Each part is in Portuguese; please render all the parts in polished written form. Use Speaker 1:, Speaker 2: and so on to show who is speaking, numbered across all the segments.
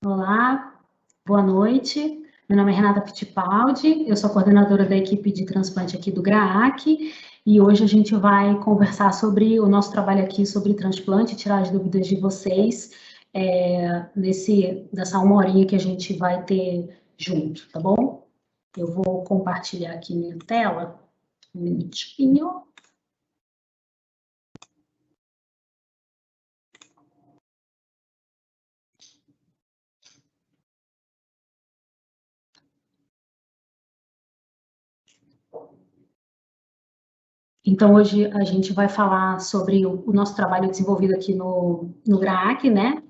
Speaker 1: Olá, boa noite. Meu nome é Renata Fittipaldi, eu sou coordenadora da equipe de transplante aqui do GRAAC e hoje a gente vai conversar sobre o nosso trabalho aqui sobre transplante, tirar as dúvidas de vocês nessa uma horinha que a gente vai ter junto, tá bom? Eu vou compartilhar aqui minha tela, um minutinho. Então, hoje a gente vai falar sobre o nosso trabalho desenvolvido aqui no GRAAC, né,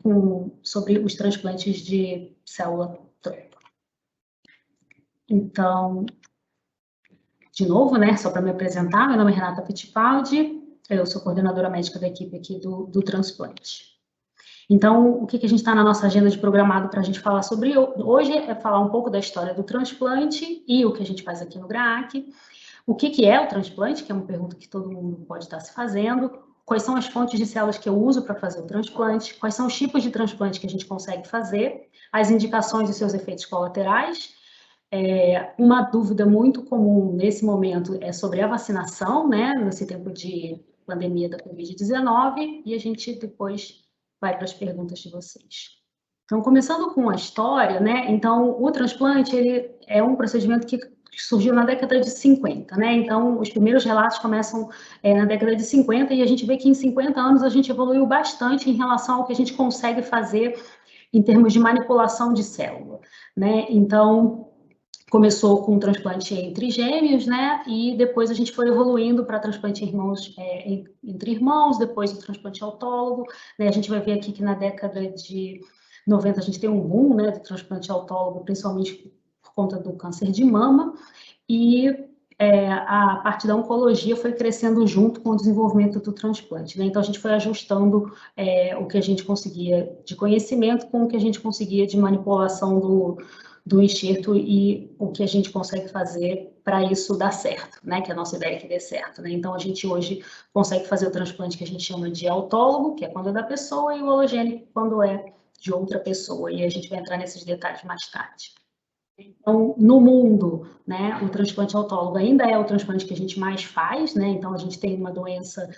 Speaker 1: sobre os transplantes de célula-tronco. Então, de novo, né, só para me apresentar, meu nome é Renata Fittipaldi, eu sou coordenadora médica da equipe aqui do transplante. Então, o que a gente está na nossa agenda de programado para a gente falar sobre hoje é falar um pouco da história do transplante e o que a gente faz aqui no GRAAC. O que é o transplante, que é uma pergunta que todo mundo pode estar se fazendo. Quais são as fontes de células que eu uso para fazer o transplante? Quais são os tipos de transplante que a gente consegue fazer? As indicações e seus efeitos colaterais. Uma dúvida muito comum nesse momento é sobre a vacinação, né? Nesse tempo de pandemia da Covid-19. E a gente depois vai para as perguntas de vocês. Então, começando com a história, né? Então, o transplante, ele é um procedimento que surgiu na década de 50, né? Então, os primeiros relatos começam na década de 50 e a gente vê que em 50 anos a gente evoluiu bastante em relação ao que a gente consegue fazer em termos de manipulação de célula, né? Então, começou com o transplante entre gêmeos, né? E depois a gente foi evoluindo para transplante entre irmãos, depois o transplante autólogo, né? A gente vai ver aqui que na década de 90 a gente tem um boom, né, do transplante autólogo, principalmente por conta do câncer de mama, e a parte da oncologia foi crescendo junto com o desenvolvimento do transplante, né? Então a gente foi ajustando o que a gente conseguia de conhecimento com o que a gente conseguia de manipulação do enxerto e o que a gente consegue fazer para isso dar certo, né? Que a nossa ideia é que dê certo, né? Então a gente hoje consegue fazer o transplante que a gente chama de autólogo, que é quando é da pessoa, e o halogênico quando é de outra pessoa, e a gente vai entrar nesses detalhes mais tarde. Então, no mundo, né, o transplante autólogo ainda é o transplante que a gente mais faz, né? Então, a gente tem uma doença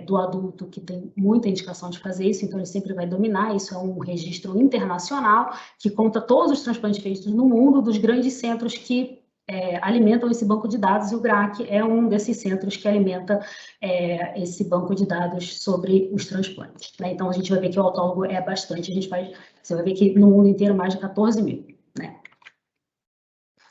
Speaker 1: do adulto que tem muita indicação de fazer isso, então ele sempre vai dominar. Isso é um registro internacional que conta todos os transplantes feitos no mundo, dos grandes centros que alimentam esse banco de dados, e o GRAAC é um desses centros que alimenta esse banco de dados sobre os transplantes, né? Então, a gente vai ver que o autólogo é bastante, você vai ver que no mundo inteiro mais de 14 mil, né?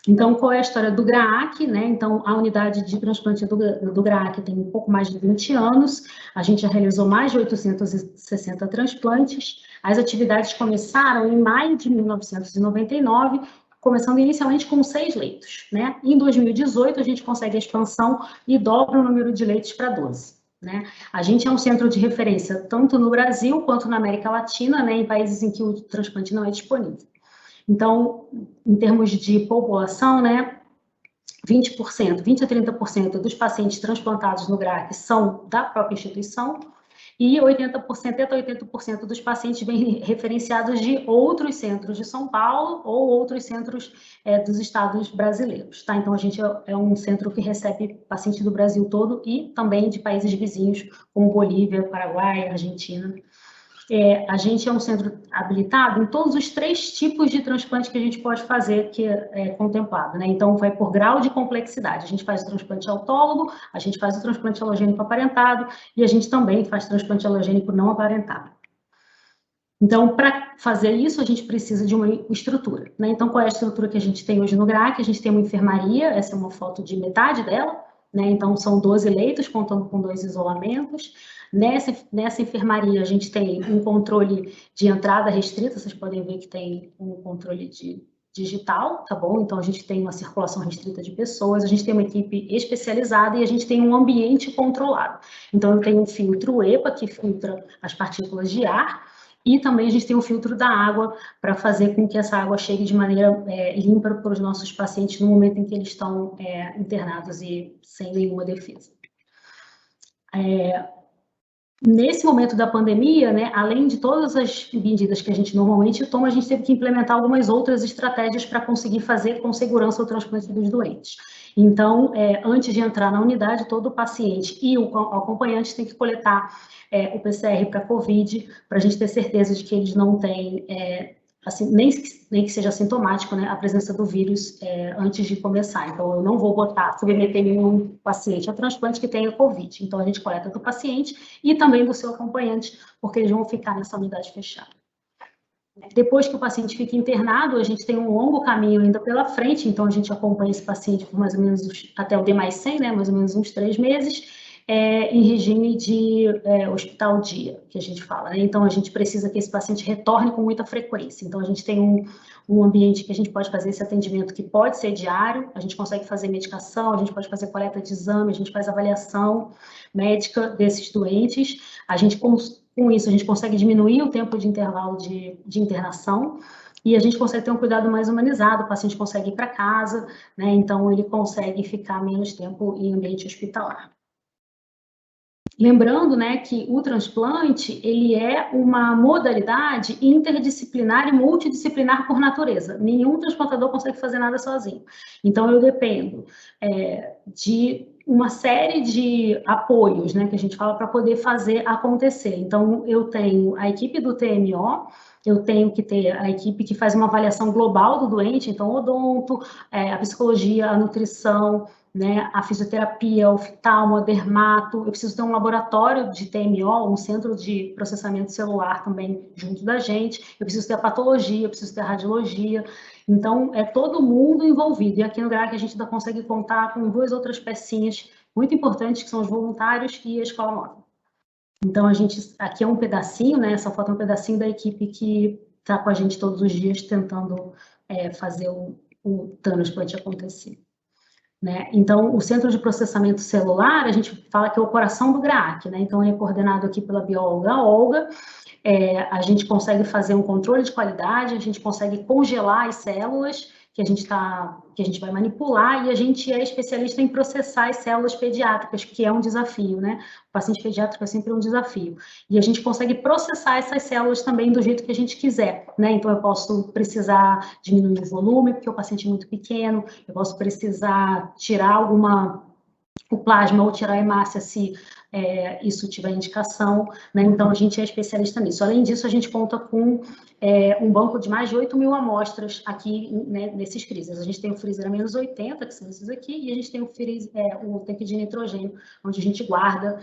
Speaker 1: Então, qual é a história do GRAAC, né? Então, a unidade de transplante do GRAAC tem um pouco mais de 20 anos, a gente já realizou mais de 860 transplantes, as atividades começaram em maio de 1999, começando inicialmente com 6 leitos, né? Em 2018, a gente consegue a expansão e dobra o número de leitos para 12. Né? A gente é um centro de referência tanto no Brasil quanto na América Latina, né, em países em que o transplante não é disponível. Então, em termos de população, né, 20%, 20 a 30% dos pacientes transplantados no GRAAC são da própria instituição e 80%, até 80% dos pacientes vêm referenciados de outros centros de São Paulo ou outros centros dos estados brasileiros, tá? Então, a gente é um centro que recebe pacientes do Brasil todo e também de países vizinhos, como Bolívia, Paraguai, Argentina. A gente é um centro habilitado em todos os 3 tipos de transplante que a gente pode fazer, que é contemplado, né? Então, vai por grau de complexidade. A gente faz o transplante autólogo, a gente faz o transplante halogênico aparentado e a gente também faz transplante halogênico não aparentado. Então, para fazer isso, a gente precisa de uma estrutura, né? Então, qual é a estrutura que a gente tem hoje no GRAAC? A gente tem uma enfermaria, essa é uma foto de metade dela, né? Então, são 12 leitos, contando com 2 isolamentos. Nessa enfermaria, a gente tem um controle de entrada restrita, vocês podem ver que tem um controle digital, tá bom? Então, a gente tem uma circulação restrita de pessoas, a gente tem uma equipe especializada e a gente tem um ambiente controlado. Então, eu tenho um filtro EPA, que filtra as partículas de ar, e também a gente tem um filtro da água para fazer com que essa água chegue de maneira limpa para os nossos pacientes no momento em que eles estão internados e sem nenhuma defesa. Nesse momento da pandemia, né, além de todas as medidas que a gente normalmente toma, a gente teve que implementar algumas outras estratégias para conseguir fazer com segurança o transplante dos doentes. Então, antes de entrar na unidade, todo o paciente e o acompanhante tem que coletar o PCR para COVID, para a gente ter certeza de que eles não têm, assim, nem que seja sintomático, né, a presença do vírus antes de começar. Então, eu não vou submeter nenhum paciente a transplante que tenha COVID. Então, a gente coleta do paciente e também do seu acompanhante, porque eles vão ficar nessa unidade fechada. Depois que o paciente fica internado, a gente tem um longo caminho ainda pela frente, então a gente acompanha esse paciente por mais ou menos até o D+100, né, mais ou menos uns 3 meses, em regime de hospital dia, que a gente fala, né? Então a gente precisa que esse paciente retorne com muita frequência. Então a gente tem um ambiente que a gente pode fazer esse atendimento que pode ser diário, a gente consegue fazer medicação, a gente pode fazer coleta de exame, a gente faz avaliação médica desses doentes, a gente com isso, a gente consegue diminuir o tempo de intervalo de internação e a gente consegue ter um cuidado mais humanizado, o paciente consegue ir para casa, né? Então, ele consegue ficar menos tempo em ambiente hospitalar. Lembrando, né, que o transplante, ele é uma modalidade interdisciplinar e multidisciplinar por natureza. Nenhum transplantador consegue fazer nada sozinho. Então, eu dependo de uma série de apoios, né, que a gente fala para poder fazer acontecer. Então, eu tenho a equipe do TMO, eu tenho que ter a equipe que faz uma avaliação global do doente, então odonto, a psicologia, a nutrição, né, a fisioterapia, o oftalmo, a dermato, eu preciso ter um laboratório de TMO, um centro de processamento celular também junto da gente, eu preciso ter a patologia, eu preciso ter a radiologia, então é todo mundo envolvido, e aqui no GRAAC a gente ainda consegue contar com 2 outras pecinhas muito importantes, que são os voluntários e a escola móvel. Então a gente, aqui é um pedacinho, né, essa foto é um pedacinho da equipe que está com a gente todos os dias tentando fazer o transplante acontecer. Né? Então, o Centro de Processamento Celular, a gente fala que é o coração do GRAAC, né? Então, ele é coordenado aqui pela bióloga Olga, a gente consegue fazer um controle de qualidade, a gente consegue congelar as células que a gente vai manipular, e a gente é especialista em processar as células pediátricas, que é um desafio, né? O paciente pediátrico é sempre um desafio. E a gente consegue processar essas células também do jeito que a gente quiser, né? Então, eu posso precisar diminuir o volume, porque o paciente é muito pequeno, eu posso precisar tirar o plasma ou tirar a hemácia se isso tiver indicação, né? Então a gente é especialista nisso. Além disso, a gente conta com um banco de mais de 8.000 amostras aqui, né, nesses freezers. A gente tem o freezer a -80, que são esses aqui, e a gente tem o tanque de nitrogênio, onde a gente guarda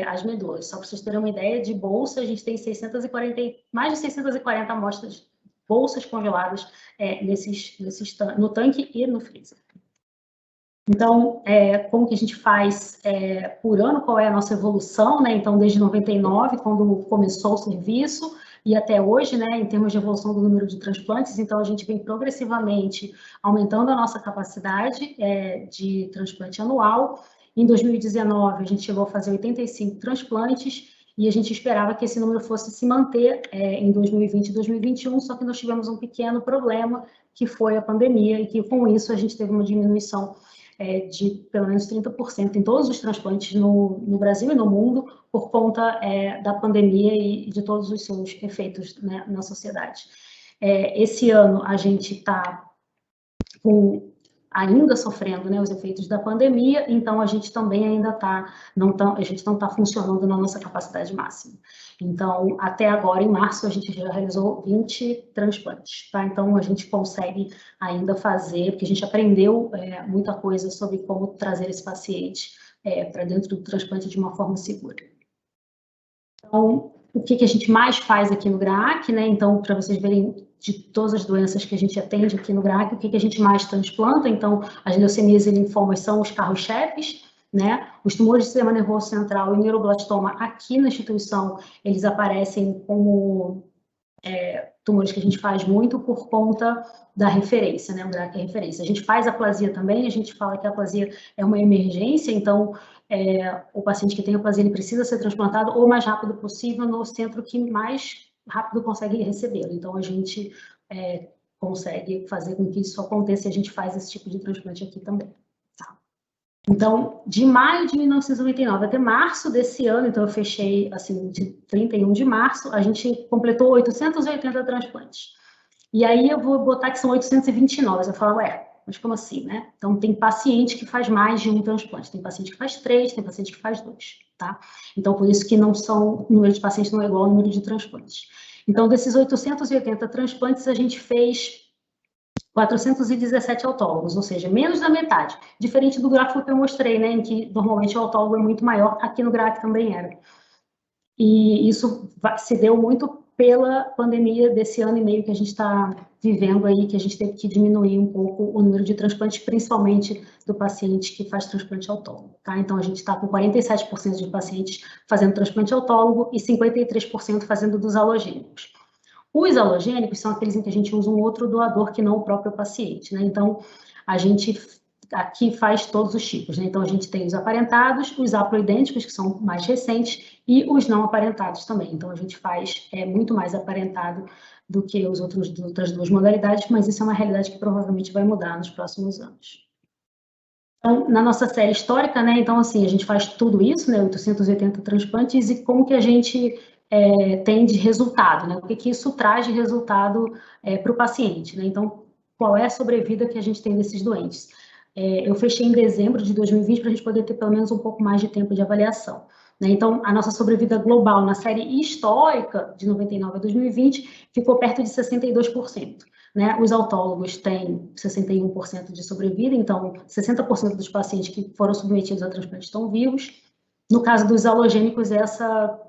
Speaker 1: as medulas. Só para vocês terem uma ideia, de bolsa, a gente tem mais de 640 amostras, bolsas congeladas no tanque e no freezer. Então, como que a gente faz por ano, qual é a nossa evolução, né? Então, desde 99, quando começou o serviço, e até hoje, né, em termos de evolução do número de transplantes, então a gente vem progressivamente aumentando a nossa capacidade de transplante anual. Em 2019, a gente chegou a fazer 85 transplantes, e a gente esperava que esse número fosse se manter em 2020 e 2021, só que nós tivemos um pequeno problema, que foi a pandemia, e que com isso a gente teve uma diminuição de pelo menos 30% em todos os transplantes no Brasil e no mundo, por conta da pandemia e de todos os seus efeitos, né, na sociedade. Esse ano a gente está ainda sofrendo, né, os efeitos da pandemia, então a gente também ainda a gente não está funcionando na nossa capacidade máxima. Então, até agora, em março, a gente já realizou 20 transplantes, tá? Então, a gente consegue ainda fazer, porque a gente aprendeu muita coisa sobre como trazer esse paciente para dentro do transplante de uma forma segura. Então, o que a gente mais faz aqui no GRAAC, né? Então, para vocês verem de todas as doenças que a gente atende aqui no GRAAC, o que a gente mais transplanta? Então, as leucemias e linfomas são os carros-chefes, né? Os tumores do sistema nervoso central e neuroblastoma aqui na instituição, eles aparecem como tumores que a gente faz muito por conta da referência, né? O GRAAC é referência. A gente faz aplasia também, a gente fala que a aplasia é uma emergência, então o paciente que tem aplasia, ele precisa ser transplantado o mais rápido possível no centro que mais rápido consegue recebê-lo. Então, a gente consegue fazer com que isso aconteça e a gente faz esse tipo de transplante aqui também. Então, de maio de 1999 até março desse ano, então eu fechei, assim, de 31 de março, a gente completou 880 transplantes. E aí eu vou botar que são 829, eu falo, mas como assim, né? Então, tem paciente que faz mais de um transplante, tem paciente que faz 3, tem paciente que faz 2, tá? Então, por isso que não são, o número de pacientes não é igual ao número de transplantes. Então, desses 880 transplantes, a gente fez 417 autólogos, ou seja, menos da metade. Diferente do gráfico que eu mostrei, né, em que normalmente o autólogo é muito maior, aqui no gráfico também era. E isso se deu muito pela pandemia desse ano e meio que a gente está vivendo aí, que a gente teve que diminuir um pouco o número de transplantes, principalmente do paciente que faz transplante autólogo, tá? Então, a gente está com 47% de pacientes fazendo transplante autólogo e 53% fazendo dos alogênicos. Os alogênicos são aqueles em que a gente usa um outro doador que não o próprio paciente, né? Então, a gente aqui faz todos os tipos, né? Então, a gente tem os aparentados, os haploidênticos, que são mais recentes, e os não aparentados também. Então, a gente faz muito mais aparentado do que as outras duas modalidades, mas isso é uma realidade que provavelmente vai mudar nos próximos anos. Então, na nossa série histórica, né? Então, assim, a gente faz tudo isso, né? 880 transplantes, e como que a gente tem de resultado, né? O que isso traz de resultado para o paciente, né? Então, qual é a sobrevida que a gente tem desses doentes? Eu fechei em dezembro de 2020 para a gente poder ter pelo menos um pouco mais de tempo de avaliação, né? Então, a nossa sobrevida global na série histórica, de 99 a 2020, ficou perto de 62%. Né? Os autólogos têm 61% de sobrevida, então 60% dos pacientes que foram submetidos a transplante estão vivos. No caso dos halogênicos, essa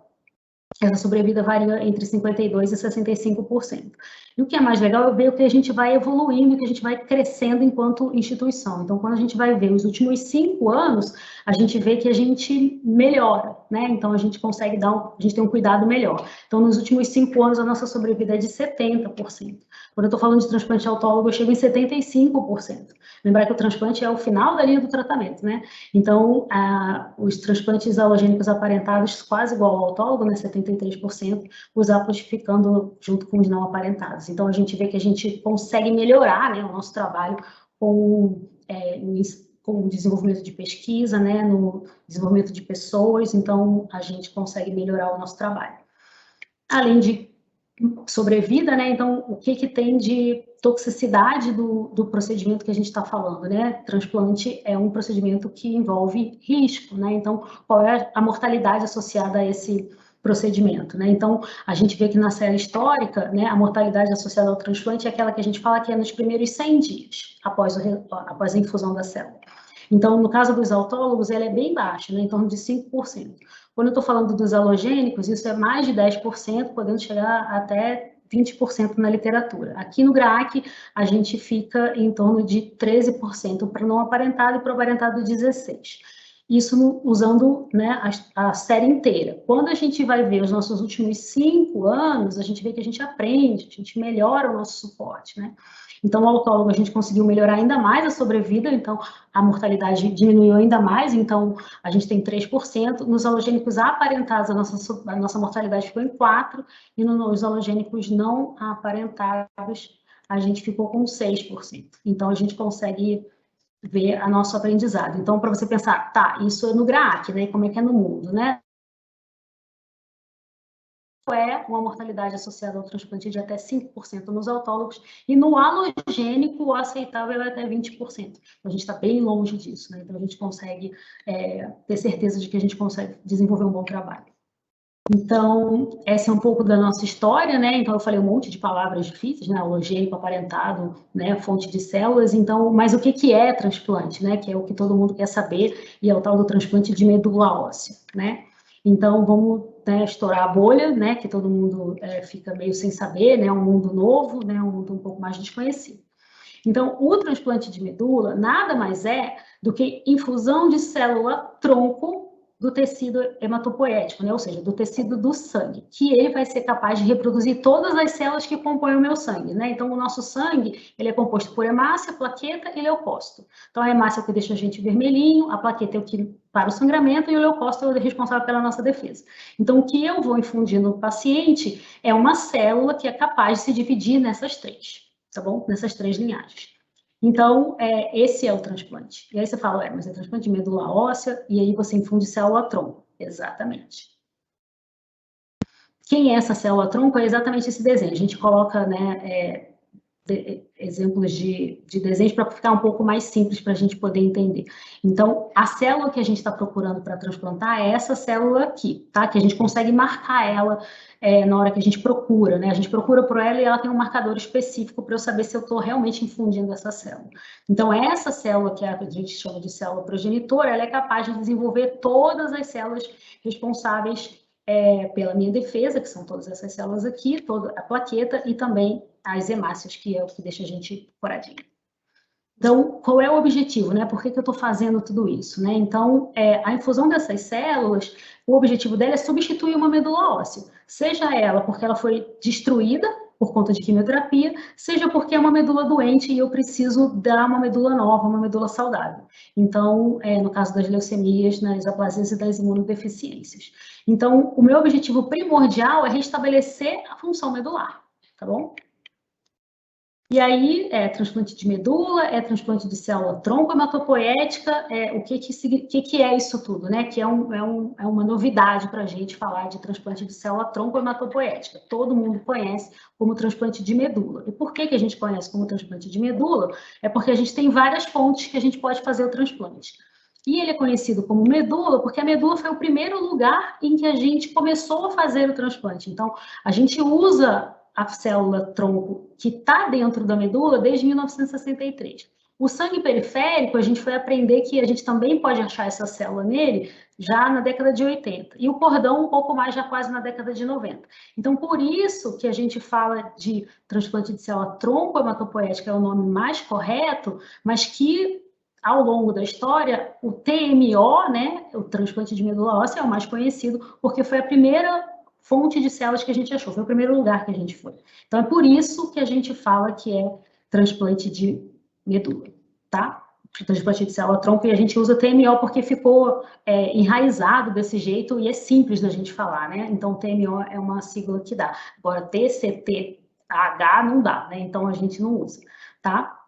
Speaker 1: sobrevida varia entre 52% e 65%. E o que é mais legal é ver o que a gente vai evoluindo, que a gente vai crescendo enquanto instituição. Então, quando a gente vai ver os últimos 5 anos, a gente vê que a gente melhora, né? Então, a gente consegue a gente tem um cuidado melhor. Então, nos últimos 5 anos, a nossa sobrevida é de 70%. Quando eu estou falando de transplante autólogo, eu chego em 75%. Lembrar que o transplante é o final da linha do tratamento, né? Então, os transplantes halogênicos aparentados, quase igual ao autólogo, né? 73%, os haplos ficando junto com os não aparentados. Então, a gente vê que a gente consegue melhorar, né, o nosso trabalho com o desenvolvimento de pesquisa, né, no desenvolvimento de pessoas, então a gente consegue melhorar o nosso trabalho. Além de sobrevida, né, então o que tem de toxicidade do procedimento que a gente está falando, né? Transplante é um procedimento que envolve risco, né? Então, qual é a mortalidade associada a esse procedimento, né? Então, a gente vê que na série histórica, né, a mortalidade associada ao transplante é aquela que a gente fala que é nos primeiros 100 dias após a infusão da célula. Então, no caso dos autólogos, ela é bem baixa, né, em torno de 5%. Quando eu estou falando dos halogênicos, isso é mais de 10%, podendo chegar até 20% na literatura. Aqui no GRAAC, a gente fica em torno de 13% para não aparentado e para o aparentado 16%. Isso usando, né, a série inteira. Quando a gente vai ver os nossos últimos 5 anos, a gente vê que a gente aprende, a gente melhora o nosso suporte, né? Então, o autólogo, a gente conseguiu melhorar ainda mais a sobrevida, então a mortalidade diminuiu ainda mais, então a gente tem 3%. Nos halogênicos aparentados, a nossa mortalidade ficou em 4%, e nos halogênicos não aparentados, a gente ficou com 6%. Então, a gente consegue ver o nosso aprendizado. Então, para você pensar, tá, isso é no GRAAC, né? Como é que é no mundo, né? É uma mortalidade associada ao transplante de até 5% nos autólogos, e no halogênico o aceitável é até 20%. Então, a gente está bem longe disso, né? Então, a gente consegue ter certeza de que a gente consegue desenvolver um bom trabalho. Então, essa é um pouco da nossa história, né? Então, eu falei um monte de palavras difíceis, né? Halogênico, aparentado, né? Fonte de células. Então, mas o que é transplante, né? Que é o que todo mundo quer saber, e é o tal do transplante de medula óssea, né? Então, vamos, né, estourar a bolha, né? Que todo mundo fica meio sem saber, né? Um mundo novo, né? Um mundo um pouco mais desconhecido. Então, o transplante de medula nada mais é do que infusão de célula-tronco do tecido hematopoético, né? Ou seja, do tecido do sangue, que ele vai ser capaz de reproduzir todas as células que compõem o meu sangue, né? Então, o nosso sangue, ele é composto por hemácia, plaqueta e leucócito. Então, a hemácia é o que deixa a gente vermelhinho, a plaqueta é o que para o sangramento e o leucócito é o responsável pela nossa defesa. Então, o que eu vou infundir no paciente é uma célula que é capaz de se dividir nessas três, tá bom? Nessas três linhagens. Então, esse é o transplante. E aí você fala, mas é transplante de medula óssea, e aí você infunde célula-tronco. Exatamente. Quem é essa célula-tronco? É exatamente esse desenho. A gente coloca, né, exemplos de desenhos para ficar um pouco mais simples para a gente poder entender. Então, a célula que a gente está procurando para transplantar é essa célula aqui, tá? Que a gente consegue marcar ela na hora que a gente procura, né? A gente procura por ela e ela tem um marcador específico para eu saber se eu estou realmente infundindo essa célula. Então, essa célula que a gente chama de célula progenitora, ela é capaz de desenvolver todas as células responsáveis pela minha defesa, que são todas essas células aqui, toda a plaqueta e também as hemácias, que é o que deixa a gente coradinho. Então, qual é o objetivo, né? Por que eu estou fazendo tudo isso, né? Então, a infusão dessas células, o objetivo dela é substituir uma medula óssea, seja ela porque ela foi destruída por conta de quimioterapia, seja porque é uma medula doente e eu preciso dar uma medula nova, uma medula saudável. Então, no caso das leucemias, nas aplasias e das imunodeficiências. Então, o meu objetivo primordial é restabelecer a função medular, tá bom? E aí, transplante de medula, transplante de célula-tronco hematopoética, o que é isso tudo, né? Que é uma novidade para a gente falar de transplante de célula-tronco hematopoética. Todo mundo conhece como transplante de medula. E por que a gente conhece como transplante de medula? É porque a gente tem várias fontes que a gente pode fazer o transplante. E ele é conhecido como medula porque a medula foi o primeiro lugar em que a gente começou a fazer o transplante. Então, a gente usa a célula-tronco que está dentro da medula desde 1963. O sangue periférico, a gente foi aprender que a gente também pode achar essa célula nele já na década de 80. E o cordão um pouco mais, já quase na década de 90. Então, por isso que a gente fala de transplante de célula-tronco hematopoética, é o nome mais correto, mas que ao longo da história, o TMO, né, o transplante de medula óssea, é o mais conhecido, porque foi a primeira fonte de células que a gente achou, foi o primeiro lugar que a gente foi. Então, é por isso que a gente fala que é transplante de medula, tá? Transplante de célula-tronco, e a gente usa TMO porque ficou enraizado desse jeito e é simples da gente falar, né? Então, TMO é uma sigla que dá. Agora, TCTH não dá, né? Então, a gente não usa, tá?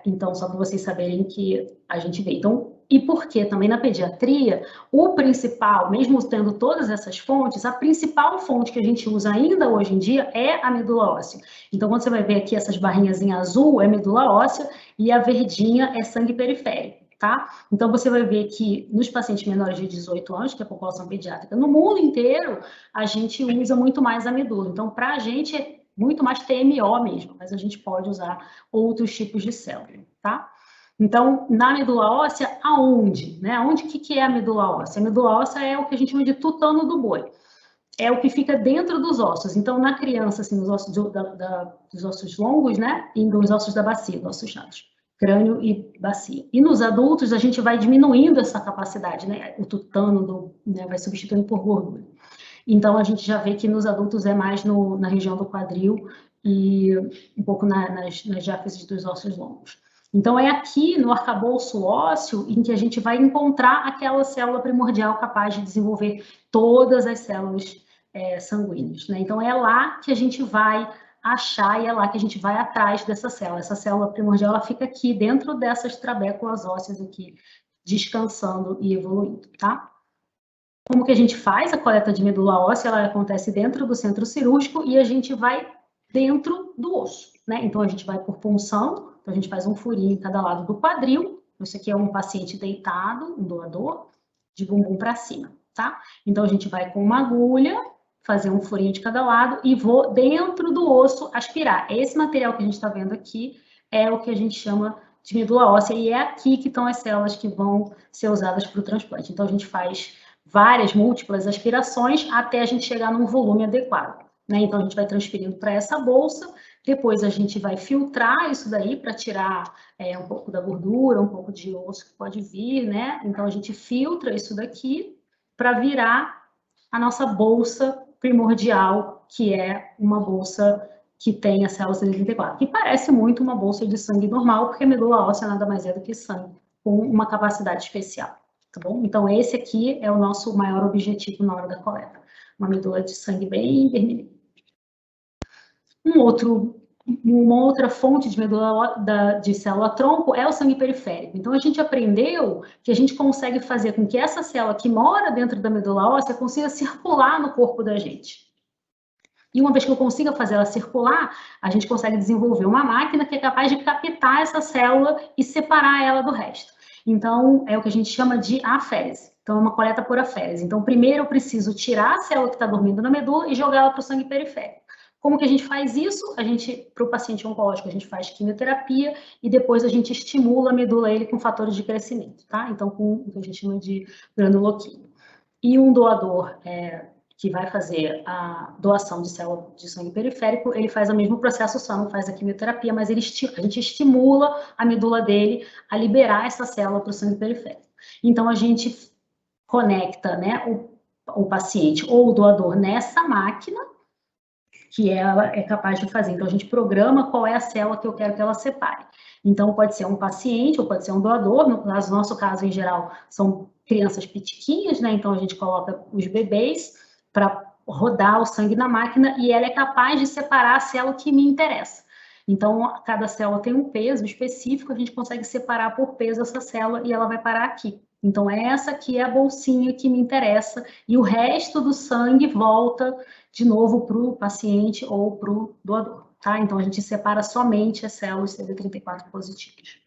Speaker 1: Então, só para vocês saberem que a gente vê. Então, e porque também na pediatria, o principal, mesmo tendo todas essas fontes, a principal fonte que a gente usa ainda hoje em dia é a medula óssea. Então, quando você vai ver aqui essas barrinhas em azul, é medula óssea, e a verdinha é sangue periférico, tá? Então, você vai ver que nos pacientes menores de 18 anos, que é a população pediátrica, no mundo inteiro, a gente usa muito mais a medula. Então, para a gente é muito mais TMO mesmo, mas a gente pode usar outros tipos de célula, tá? Então, na medula óssea, aonde? Né? Aonde que é a medula óssea? A medula óssea é o que a gente chama de tutano do boi. É o que fica dentro dos ossos. Então, na criança, assim, nos ossos dos ossos longos, né? E nos ossos da bacia, dos ossos chatos, crânio e bacia. E nos adultos, a gente vai diminuindo essa capacidade, né? O tutano vai substituindo por gordura. Então, a gente já vê que nos adultos é mais na região do quadril e um pouco nas diáfises dos ossos longos. Então, é aqui no arcabouço ósseo em que a gente vai encontrar aquela célula primordial capaz de desenvolver todas as células sanguíneas, né? Então, é lá que a gente vai achar e é lá que a gente vai atrás dessa célula. Essa célula primordial, ela fica aqui dentro dessas trabéculas ósseas aqui, descansando e evoluindo, tá? Como que a gente faz a coleta de medula óssea? Ela acontece dentro do centro cirúrgico e a gente vai dentro do osso, né? Então, a gente vai por punção, então a gente faz um furinho em cada lado do quadril. Esse aqui é um paciente deitado, um doador, de bumbum para cima, tá? Então, a gente vai com uma agulha, fazer um furinho de cada lado e vou dentro do osso aspirar. Esse material que a gente está vendo aqui é o que a gente chama de medula óssea e é aqui que estão as células que vão ser usadas para o transplante. Então, a gente faz múltiplas aspirações até a gente chegar num volume adequado, né? Então, a gente vai transferindo para essa bolsa, depois a gente vai filtrar isso daí para tirar um pouco da gordura, um pouco de osso que pode vir, né? Então, a gente filtra isso daqui para virar a nossa bolsa primordial, que é uma bolsa que tem a célula CD34, que parece muito uma bolsa de sangue normal, porque a medula óssea nada mais é do que sangue, com uma capacidade especial. Tá bom? Então, esse aqui é o nosso maior objetivo na hora da coleta. Uma medula de sangue bem vermelha. uma outra fonte de medula de célula-tronco é o sangue periférico. Então, a gente aprendeu que a gente consegue fazer com que essa célula que mora dentro da medula óssea consiga circular no corpo da gente. E uma vez que eu consiga fazer ela circular, a gente consegue desenvolver uma máquina que é capaz de captar essa célula e separar ela do resto. Então, é o que a gente chama de aférese. Então, é uma coleta por aférese. Então, primeiro eu preciso tirar a célula que está dormindo na medula e jogar ela para o sangue periférico. Como que a gente faz isso? Para o paciente oncológico, a gente faz quimioterapia e depois a gente estimula a medula ele com fatores de crescimento, tá? Então, com o que a gente chama de granuloquímio. E um doador que vai fazer a doação de célula de sangue periférico, ele faz o mesmo processo, só não faz a quimioterapia, mas a gente estimula a medula dele a liberar essa célula para o sangue periférico. Então, a gente conecta, né, o paciente ou o doador nessa máquina, que ela é capaz de fazer. Então, a gente programa qual é a célula que eu quero que ela separe. Então, pode ser um paciente ou pode ser um doador. No nosso caso, em geral, são crianças pitiquinhas, né? Então, a gente coloca os bebês para rodar o sangue na máquina e ela é capaz de separar a célula que me interessa. Então, cada célula tem um peso específico, a gente consegue separar por peso essa célula e ela vai parar aqui. Então, essa aqui é a bolsinha que me interessa e o resto do sangue volta de novo para o paciente ou para o doador, tá? Então, a gente separa somente as células CD34 positivas.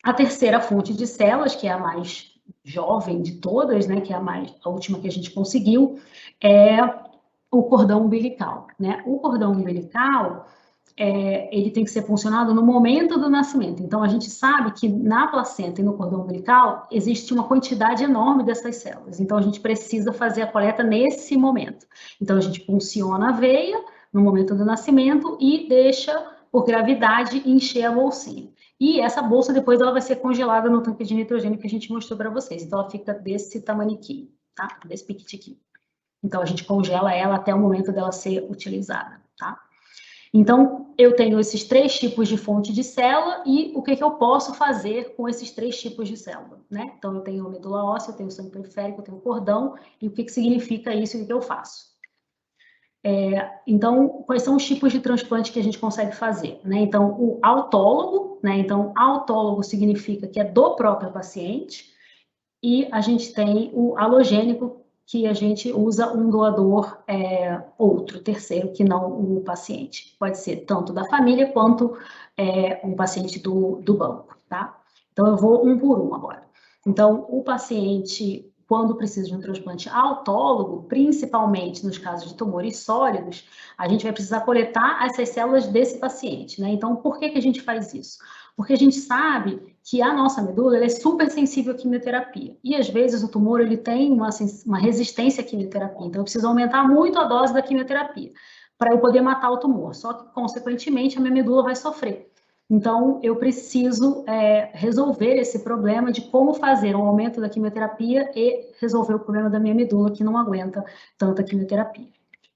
Speaker 1: A terceira fonte de células, que é a mais jovem de todas, né, que é a última que a gente conseguiu, é o cordão umbilical, né? O cordão umbilical, ele tem que ser funcionado no momento do nascimento. Então, a gente sabe que na placenta e no cordão umbilical existe uma quantidade enorme dessas células. Então, a gente precisa fazer a coleta nesse momento. Então, a gente funciona a veia no momento do nascimento e deixa, por gravidade, encher a bolsinha. E essa bolsa, depois, ela vai ser congelada no tanque de nitrogênio que a gente mostrou para vocês. Então, ela fica desse tamaniquinho, tá? Desse piquitiquinho. Então, a gente congela ela até o momento dela ser utilizada, tá? Então, eu tenho esses 3 tipos de fonte de célula e o que eu posso fazer com esses 3 tipos de célula, né? Então, eu tenho a medula óssea, eu tenho o sangue periférico, eu tenho o cordão, e o que significa isso e o que eu faço? Então, quais são os tipos de transplante que a gente consegue fazer, né? Então, o autólogo, né? Então, autólogo significa que é do próprio paciente, e a gente tem o alogênico, que a gente usa um doador outro, terceiro, que não o paciente. Pode ser tanto da família quanto um paciente do banco, tá? Então, eu vou um por um agora. Então, o paciente, quando precisa de um transplante autólogo, principalmente nos casos de tumores sólidos, a gente vai precisar coletar essas células desse paciente, né? Então, por que a gente faz isso? Porque a gente sabe que a nossa medula é super sensível à quimioterapia. E, às vezes, o tumor ele tem uma resistência à quimioterapia. Então, eu preciso aumentar muito a dose da quimioterapia para eu poder matar o tumor. Só que, consequentemente, a minha medula vai sofrer. Então, eu preciso resolver esse problema de como fazer um aumento da quimioterapia e resolver o problema da minha medula, que não aguenta tanta quimioterapia.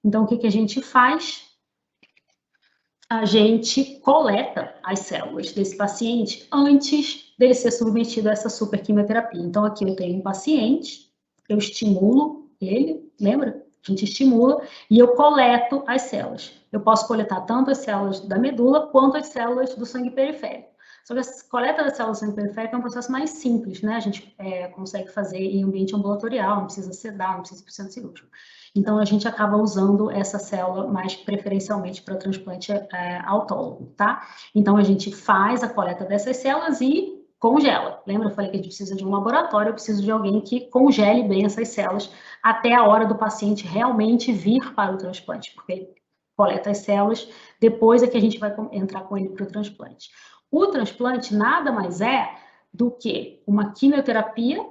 Speaker 1: Então, o que a gente faz? A gente coleta as células desse paciente antes dele ser submetido a essa superquimioterapia. Então, aqui eu tenho um paciente, eu estimulo ele, lembra? A gente estimula e eu coleto as células. Eu posso coletar tanto as células da medula quanto as células do sangue periférico. Só que a coleta das células do sangue periférico é um processo mais simples, né? A gente consegue fazer em ambiente ambulatorial, não precisa sedar, não precisa ir para o centro cirúrgico. Então, a gente acaba usando essa célula mais preferencialmente para transplante autólogo, tá? Então, a gente faz a coleta dessas células e congela. Lembra? Eu falei que a gente precisa de um laboratório, eu preciso de alguém que congele bem essas células até a hora do paciente realmente vir para o transplante, porque ele coleta as células, depois é que a gente vai entrar com ele para o transplante. O transplante nada mais é do que uma quimioterapia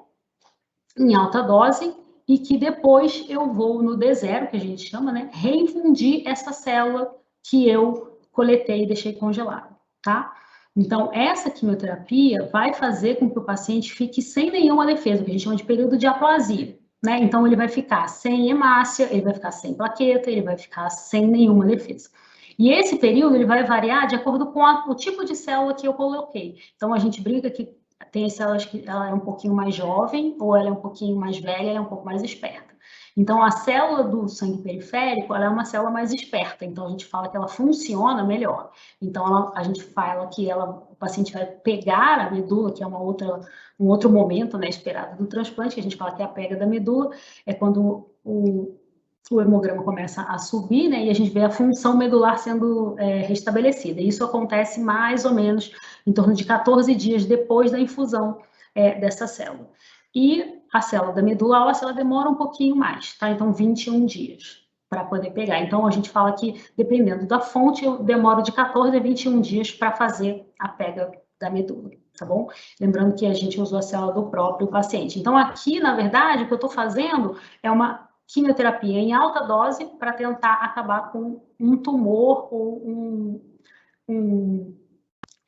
Speaker 1: em alta dose e que depois eu vou no D0, que a gente chama, né, reinfundir essa célula que eu coletei e deixei congelada, tá? Então, essa quimioterapia vai fazer com que o paciente fique sem nenhuma defesa, o que a gente chama de período de aplasia, né? Então, ele vai ficar sem hemácia, ele vai ficar sem plaqueta, ele vai ficar sem nenhuma defesa. E esse período, ele vai variar de acordo com o tipo de célula que eu coloquei. Então, a gente brinca que tem células que ela é um pouquinho mais jovem, ou ela é um pouquinho mais velha, ela é um pouco mais esperta. Então, a célula do sangue periférico, ela é uma célula mais esperta, então a gente fala que ela funciona melhor. Então, a gente fala que o paciente vai pegar a medula, que é um outro momento, né, esperado do transplante, que a gente fala que é a pega da medula, é quando o hemograma começa a subir, né, e a gente vê a função medular sendo restabelecida. Isso acontece mais ou menos em torno de 14 dias depois da infusão dessa célula. E a célula da medula óssea, ela demora um pouquinho mais, tá? Então, 21 dias para poder pegar. Então, a gente fala que, dependendo da fonte, eu demoro de 14 a 21 dias para fazer a pega da medula, tá bom? Lembrando que a gente usou a célula do próprio paciente. Então, aqui, na verdade, o que eu estou fazendo é uma quimioterapia em alta dose para tentar acabar com um tumor ou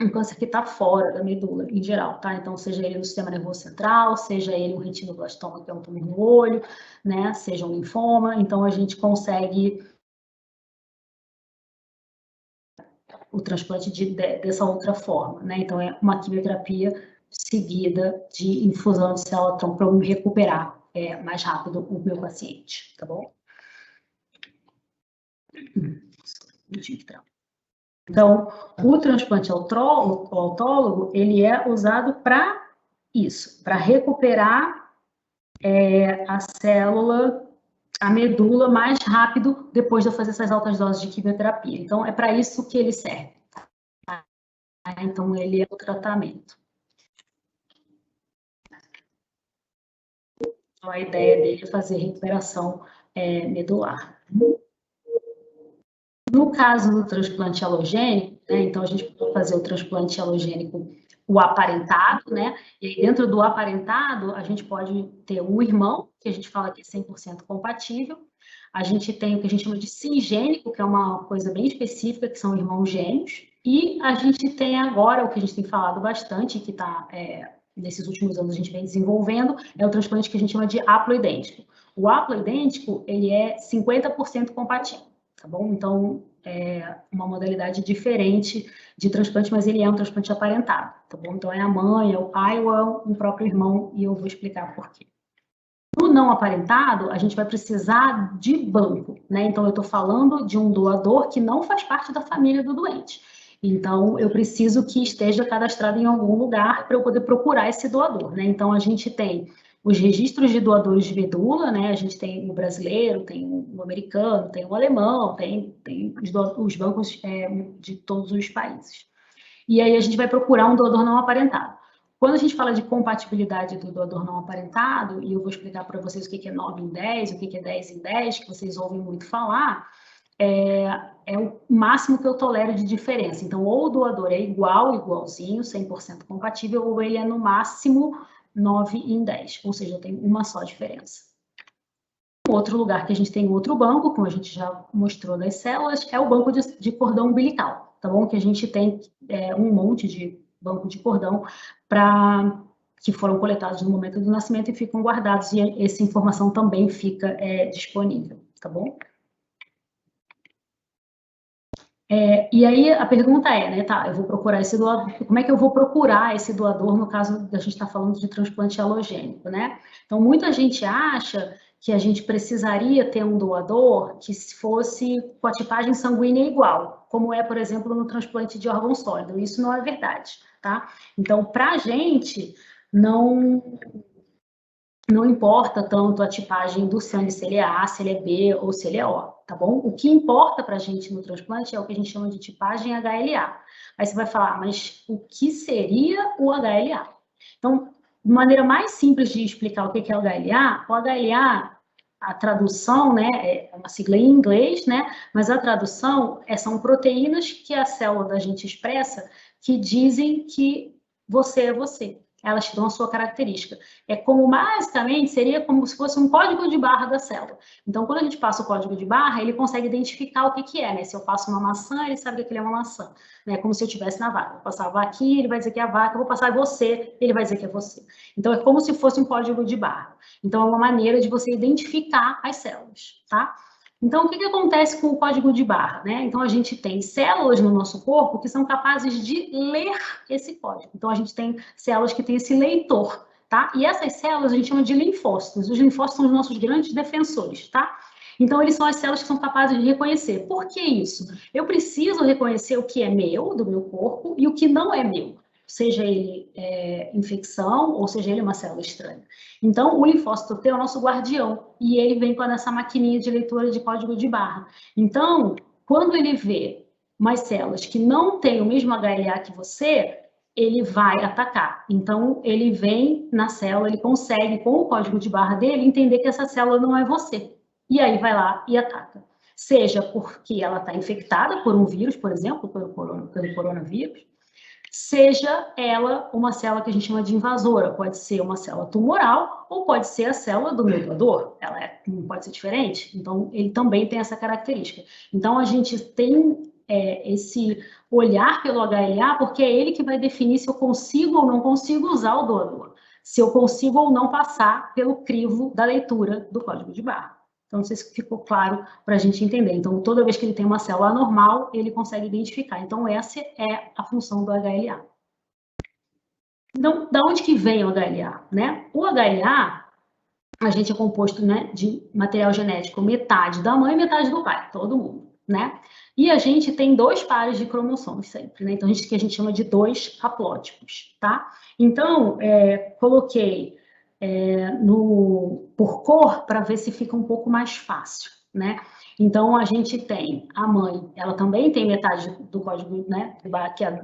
Speaker 1: um câncer que está fora da medula, em geral, tá? Então, seja ele no sistema nervoso central, seja ele um retinoblastoma, que é um tumor no olho, né? Seja um linfoma, então a gente consegue o transplante dessa outra forma, né? Então, é uma quimioterapia seguida de infusão de célula-tronco para eu recuperar mais rápido o meu paciente, tá bom? Então, o transplante autólogo, ele é usado para isso, para recuperar a célula, a medula, mais rápido depois de eu fazer essas altas doses de quimioterapia. Então, é para isso que ele serve. Então, ele é o tratamento. Então, a ideia dele é fazer recuperação medular. No caso do transplante alogênico, né, então a gente pode fazer o transplante alogênico, o aparentado, né? E aí dentro do aparentado, a gente pode ter um irmão, que a gente fala que é 100% compatível. A gente tem o que a gente chama de singênico, que é uma coisa bem específica, que são irmãos gêmeos. E a gente tem agora, o que a gente tem falado bastante, que está, nesses últimos anos a gente vem desenvolvendo, é o transplante que a gente chama de haploidêntico. O haploidêntico, ele é 50% compatível. Tá bom? Então, é uma modalidade diferente de transplante, mas ele é um transplante aparentado, tá bom? Então, é a mãe, é o pai ou é um próprio irmão, e eu vou explicar por quê. No não aparentado, a gente vai precisar de banco, né? Então, eu tô falando de um doador que não faz parte da família do doente. Então, eu preciso que esteja cadastrado em algum lugar para eu poder procurar esse doador, né? Então, a gente tem os registros de doadores de medula, né? A gente tem o brasileiro, tem o americano, tem o alemão, tem os bancos de todos os países. E aí a gente vai procurar um doador não aparentado. Quando a gente fala de compatibilidade do doador não aparentado, e eu vou explicar para vocês o que é 9 em 10, o que é 10 em 10, que vocês ouvem muito falar, é o máximo que eu tolero de diferença. Então, ou o doador é igualzinho, 100% compatível, ou ele é no máximo 9 em 10, ou seja, tem uma só diferença. Outro lugar que a gente tem outro banco, como a gente já mostrou nas células, é o banco de cordão umbilical, tá bom? Que a gente tem um monte de banco de cordão que foram coletados no momento do nascimento e ficam guardados, e essa informação também fica disponível, tá bom? E aí a pergunta né, tá, eu vou procurar esse doador, como é que eu vou procurar esse doador no caso da gente estar falando de transplante alogênico, né? Então, muita gente acha que a gente precisaria ter um doador que fosse com a tipagem sanguínea igual, como é, por exemplo, no transplante de órgão sólido. Isso não é verdade, tá? Então, para a gente, não importa tanto a tipagem do sangue, se ele é A, se ele é B ou se ele é O, tá bom? O que importa para a gente no transplante é o que a gente chama de tipagem HLA. Aí você vai falar, mas o que seria o HLA? Então, de maneira mais simples de explicar o que é o HLA, a tradução, né, é uma sigla em inglês, né, mas a tradução são proteínas que a célula da gente expressa que dizem que você é você. Elas te dão a sua característica. Basicamente, seria como se fosse um código de barra da célula. Então, quando a gente passa o código de barra, ele consegue identificar o que é, né? Se eu passo uma maçã, ele sabe que aquilo é uma maçã. Né? Como se eu estivesse na vaca. Eu vou passar a vaquinha, ele vai dizer que é a vaca. Eu vou passar você, ele vai dizer que é você. Então, é como se fosse um código de barra. Então, é uma maneira de você identificar as células, tá? Então, o que acontece com o código de barra, né? Então, a gente tem células no nosso corpo que são capazes de ler esse código. Então, a gente tem células que têm esse leitor, tá? E essas células a gente chama de linfócitos. Os linfócitos são os nossos grandes defensores, tá? Então, eles são as células que são capazes de reconhecer. Por que isso? Eu preciso reconhecer o que é meu, do meu corpo, e o que não é meu. Seja ele infecção, ou seja ele uma célula estranha. Então, o linfócito T é o nosso guardião, e ele vem com essa maquininha de leitura de código de barra. Então, quando ele vê umas células que não têm o mesmo HLA que você, ele vai atacar. Então, ele vem na célula, ele consegue, com o código de barra dele, entender que essa célula não é você. E aí vai lá e ataca. Seja porque ela está infectada por um vírus, por exemplo, pelo coronavírus, seja ela uma célula que a gente chama de invasora. Pode ser uma célula tumoral ou pode ser a célula do meu doador. Ela não pode ser diferente. Então, ele também tem essa característica. Então, a gente tem esse olhar pelo HLA, porque é ele que vai definir se eu consigo ou não consigo usar o doador. Se eu consigo ou não passar pelo crivo da leitura do código de barra. Então, não sei se ficou claro para a gente entender. Então, toda vez que ele tem uma célula anormal, ele consegue identificar. Então, essa é a função do HLA. Então, da onde que vem o HLA? Né? O HLA, a gente é composto, né, de material genético, metade da mãe e metade do pai, todo mundo, né? E a gente tem 2 pares de cromossomos sempre, né? Então, que a gente chama de 2 haplótipos, tá? Então, coloquei por cor para ver se fica um pouco mais fácil, né? Então, a gente tem a mãe, ela também tem metade do código, né,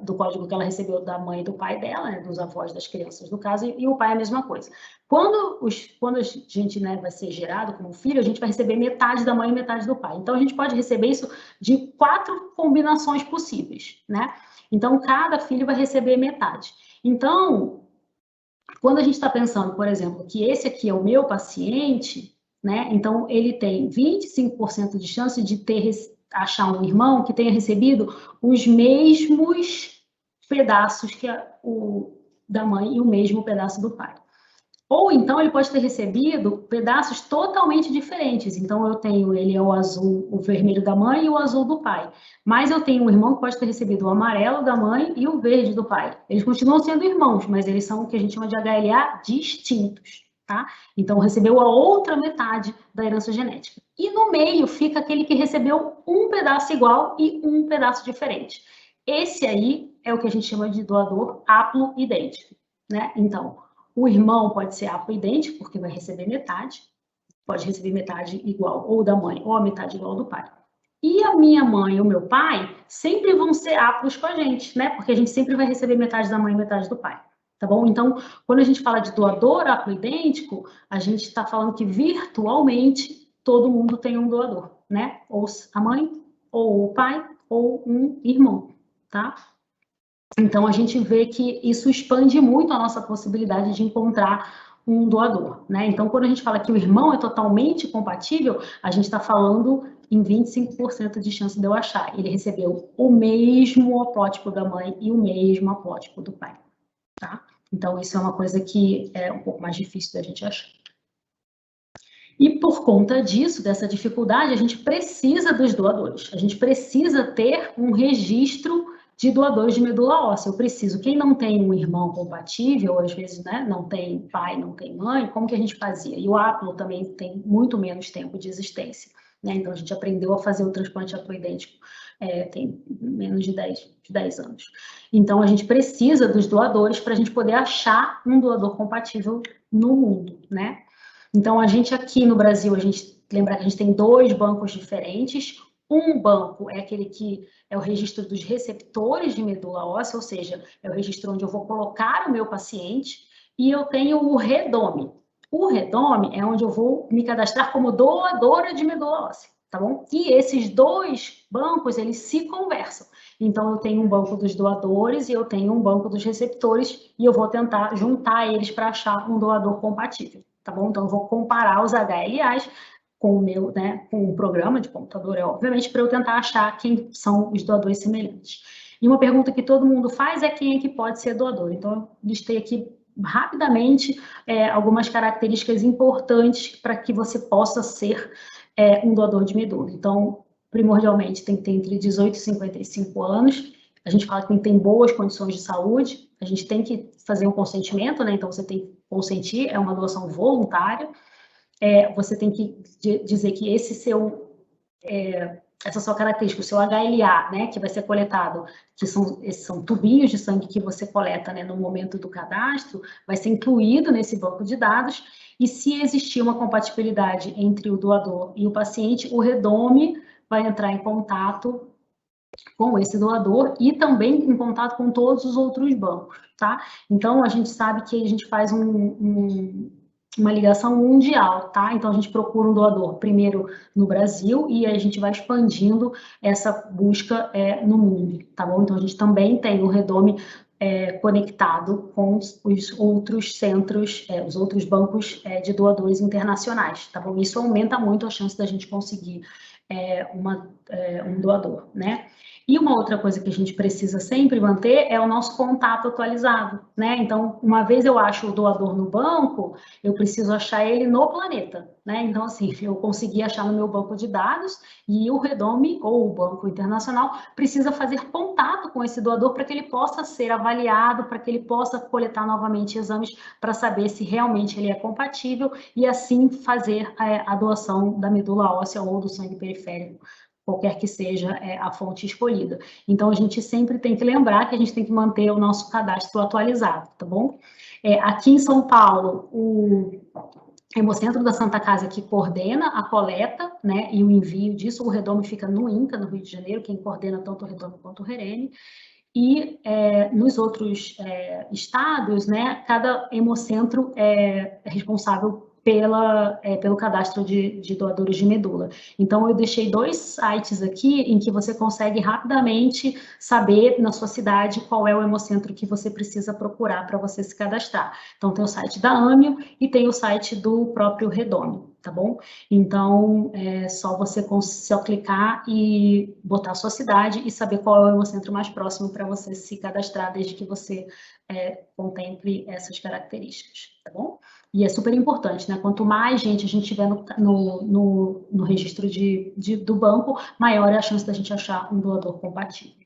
Speaker 1: do código que ela recebeu da mãe e do pai dela, né, dos avós das crianças, no caso, e o pai é a mesma coisa. Quando a gente, né, vai ser gerado como filho, a gente vai receber metade da mãe e metade do pai. Então, a gente pode receber isso de 4 combinações possíveis, né? Então, cada filho vai receber metade. Então, quando a gente está pensando, por exemplo, que esse aqui é o meu paciente, né? Então, ele tem 25% de chance de achar um irmão que tenha recebido os mesmos pedaços que o da mãe e o mesmo pedaço do pai. Ou então ele pode ter recebido pedaços totalmente diferentes. Então ele é o azul, o vermelho da mãe e o azul do pai. Mas eu tenho um irmão que pode ter recebido o amarelo da mãe e o verde do pai. Eles continuam sendo irmãos, mas eles são o que a gente chama de HLA distintos, tá? Então recebeu a outra metade da herança genética. E no meio fica aquele que recebeu um pedaço igual e um pedaço diferente. Esse aí é o que a gente chama de doador haploidêntico, né? Então, o irmão pode ser haploidêntico, porque vai receber metade, pode receber metade igual ou da mãe ou a metade igual do pai. E a minha mãe e o meu pai sempre vão ser haplos com a gente, né? Porque a gente sempre vai receber metade da mãe e metade do pai, tá bom? Então, quando a gente fala de doador haploidêntico, a gente está falando que virtualmente todo mundo tem um doador, né? Ou a mãe, ou o pai, ou um irmão, tá? Então, a gente vê que isso expande muito a nossa possibilidade de encontrar um doador, né? Então, quando a gente fala que o irmão é totalmente compatível, a gente está falando em 25% de chance de eu achar. Ele recebeu o mesmo haplótipo da mãe e o mesmo haplótipo do pai, tá? Então, isso é uma coisa que é um pouco mais difícil da gente achar. E por conta disso, dessa dificuldade, a gente precisa dos doadores. A gente precisa ter um registro de doadores de medula óssea. Eu preciso. Quem não tem um irmão compatível, às vezes, né, não tem pai, não tem mãe, como que a gente fazia? E o haplo também tem muito menos tempo de existência, né? Então, a gente aprendeu a fazer o transplante haploidêntico tem menos de 10 anos. Então, a gente precisa dos doadores para a gente poder achar um doador compatível no mundo, né? Então, a gente aqui no Brasil, lembra que a gente tem 2 bancos diferentes. Um banco é aquele que é o registro dos receptores de medula óssea, ou seja, é o registro onde eu vou colocar o meu paciente, e eu tenho o REDOME. O REDOME é onde eu vou me cadastrar como doadora de medula óssea, tá bom? E esses 2 bancos, eles se conversam. Então, eu tenho um banco dos doadores e eu tenho um banco dos receptores, e eu vou tentar juntar eles para achar um doador compatível, tá bom? Então, eu vou comparar os HLAs com o meu, né, com o programa de computador, obviamente, para eu tentar achar quem são os doadores semelhantes. E uma pergunta que todo mundo faz é quem é que pode ser doador. Então, eu listei aqui rapidamente algumas características importantes para que você possa ser um doador de medula. Então, primordialmente, tem que ter entre 18 e 55 anos. A gente fala que tem que ter boas condições de saúde. a gente tem que fazer um consentimento, né? Então, você tem que consentir, é uma doação voluntária. Você tem que dizer que essa sua característica, o seu HLA, né, que vai ser coletado, que esses são tubinhos de sangue que você coleta, né, no momento do cadastro, vai ser incluído nesse banco de dados, e se existir uma compatibilidade entre o doador e o paciente, o Redome vai entrar em contato com esse doador e também em contato com todos os outros bancos, tá? Então, a gente sabe que a gente faz uma ligação mundial, tá? Então, a gente procura um doador primeiro no Brasil e a gente vai expandindo essa busca no mundo, tá bom? Então, a gente também tem o Redome conectado com os outros centros, os outros bancos de doadores internacionais, tá bom? Isso aumenta muito a chance da gente conseguir um doador, né? E uma outra coisa que a gente precisa sempre manter é o nosso contato atualizado, né? Então, uma vez eu acho o doador no banco, eu preciso achar ele no planeta, né? Então, assim, eu consegui achar no meu banco de dados e o Redome, ou o Banco Internacional, precisa fazer contato com esse doador para que ele possa ser avaliado, para que ele possa coletar novamente exames para saber se realmente ele é compatível e assim fazer a doação da medula óssea ou do sangue periférico, qualquer que seja a fonte escolhida. Então, a gente sempre tem que lembrar que a gente tem que manter o nosso cadastro atualizado, tá bom? Aqui em São Paulo, o Hemocentro da Santa Casa que coordena a coleta, né, e o envio disso, o Redome fica no INCA, no Rio de Janeiro, quem coordena tanto o Redome quanto o Rerene, e nos outros estados, né, cada hemocentro é responsável pelo cadastro de doadores de medula. Então, eu deixei 2 sites aqui em que você consegue rapidamente saber na sua cidade qual é o hemocentro que você precisa procurar para você se cadastrar. Então, tem o site da AMIO e tem o site do próprio Redome, tá bom? Então, é só você só clicar e botar a sua cidade e saber qual é o hemocentro mais próximo para você se cadastrar, desde que você contemple essas características, tá bom? E é super importante, né? Quanto mais gente a gente tiver no registro do banco, maior é a chance da gente achar um doador compatível.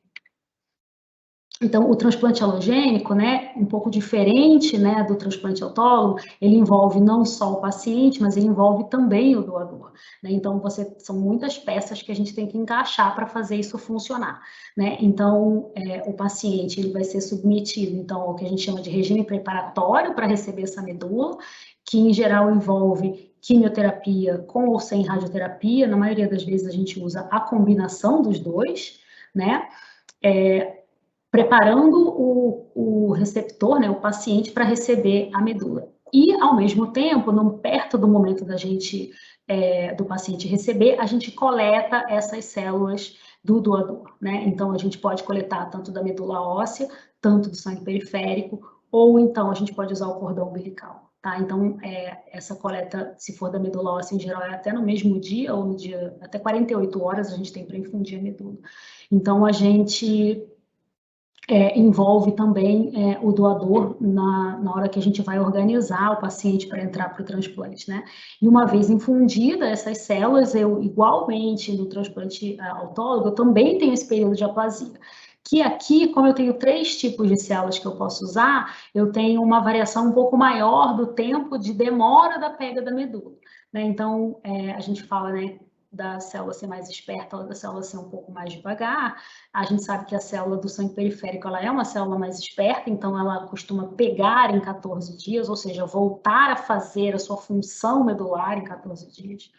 Speaker 1: Então, o transplante alogênico, né, um pouco diferente, né, do transplante autólogo, ele envolve não só o paciente, mas ele envolve também o doador, né? Então, são muitas peças que a gente tem que encaixar para fazer isso funcionar, né? Então, o paciente, ele vai ser submetido, então, ao que a gente chama de regime preparatório para receber essa medula, que em geral envolve quimioterapia com ou sem radioterapia. Na maioria das vezes a gente usa a combinação dos dois, né? Preparando o receptor, né, o paciente, para receber a medula. E, ao mesmo tempo, perto do momento do paciente receber, a gente coleta essas células do doador, né? Então, a gente pode coletar tanto da medula óssea, tanto do sangue periférico, ou então a gente pode usar o cordão umbilical, tá? Então, essa coleta, se for da medula óssea, em geral, é até no mesmo dia, ou no dia, até 48 horas a gente tem para infundir a medula. Então, a gente envolve também o doador na hora que a gente vai organizar o paciente para entrar para o transplante, né? E uma vez infundida essas células, eu igualmente no transplante autólogo, eu também tenho esse período de aplasia. Que aqui, como eu tenho 3 tipos de células que eu posso usar, eu tenho uma variação um pouco maior do tempo de demora da pega da medula, né? Então, a gente fala, né, da célula ser mais esperta ou da célula ser um pouco mais devagar. A gente sabe que a célula do sangue periférico ela é uma célula mais esperta, então ela costuma pegar em 14 dias, ou seja, voltar a fazer a sua função medular em 14 dias.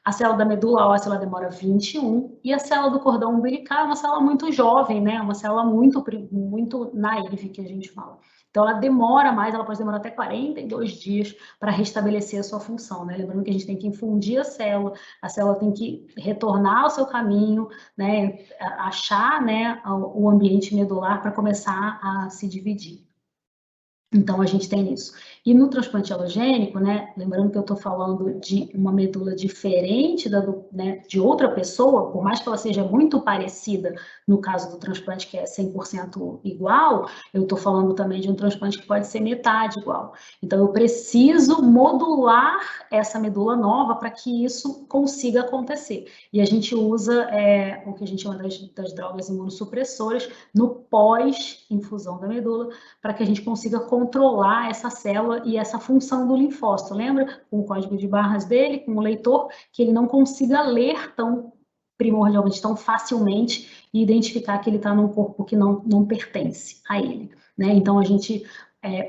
Speaker 1: A célula da medula óssea ela demora 21, e a célula do cordão umbilical é uma célula muito jovem, né? Uma célula muito naive, que a gente fala. Então, ela demora mais, ela pode demorar até 42 dias para restabelecer a sua função, né? Lembrando que a gente tem que infundir a célula tem que retornar ao seu caminho, né? Achar, né, o ambiente medular para começar a se dividir. Então, a gente tem isso. E no transplante alogênico, né, lembrando que eu estou falando de uma medula diferente né, de outra pessoa, por mais que ela seja muito parecida, no caso do transplante que é 100% igual, eu estou falando também de um transplante que pode ser metade igual. Então, eu preciso modular essa medula nova para que isso consiga acontecer. E a gente usa o que a gente chama das drogas imunossupressoras no pós-infusão da medula, para que a gente consiga controlar essa célula e essa função do linfócito. Lembra? Com o código de barras dele, com o leitor, que ele não consiga ler tão primordialmente, tão facilmente, e identificar que ele está num corpo que não pertence a ele. Né? Então, a gente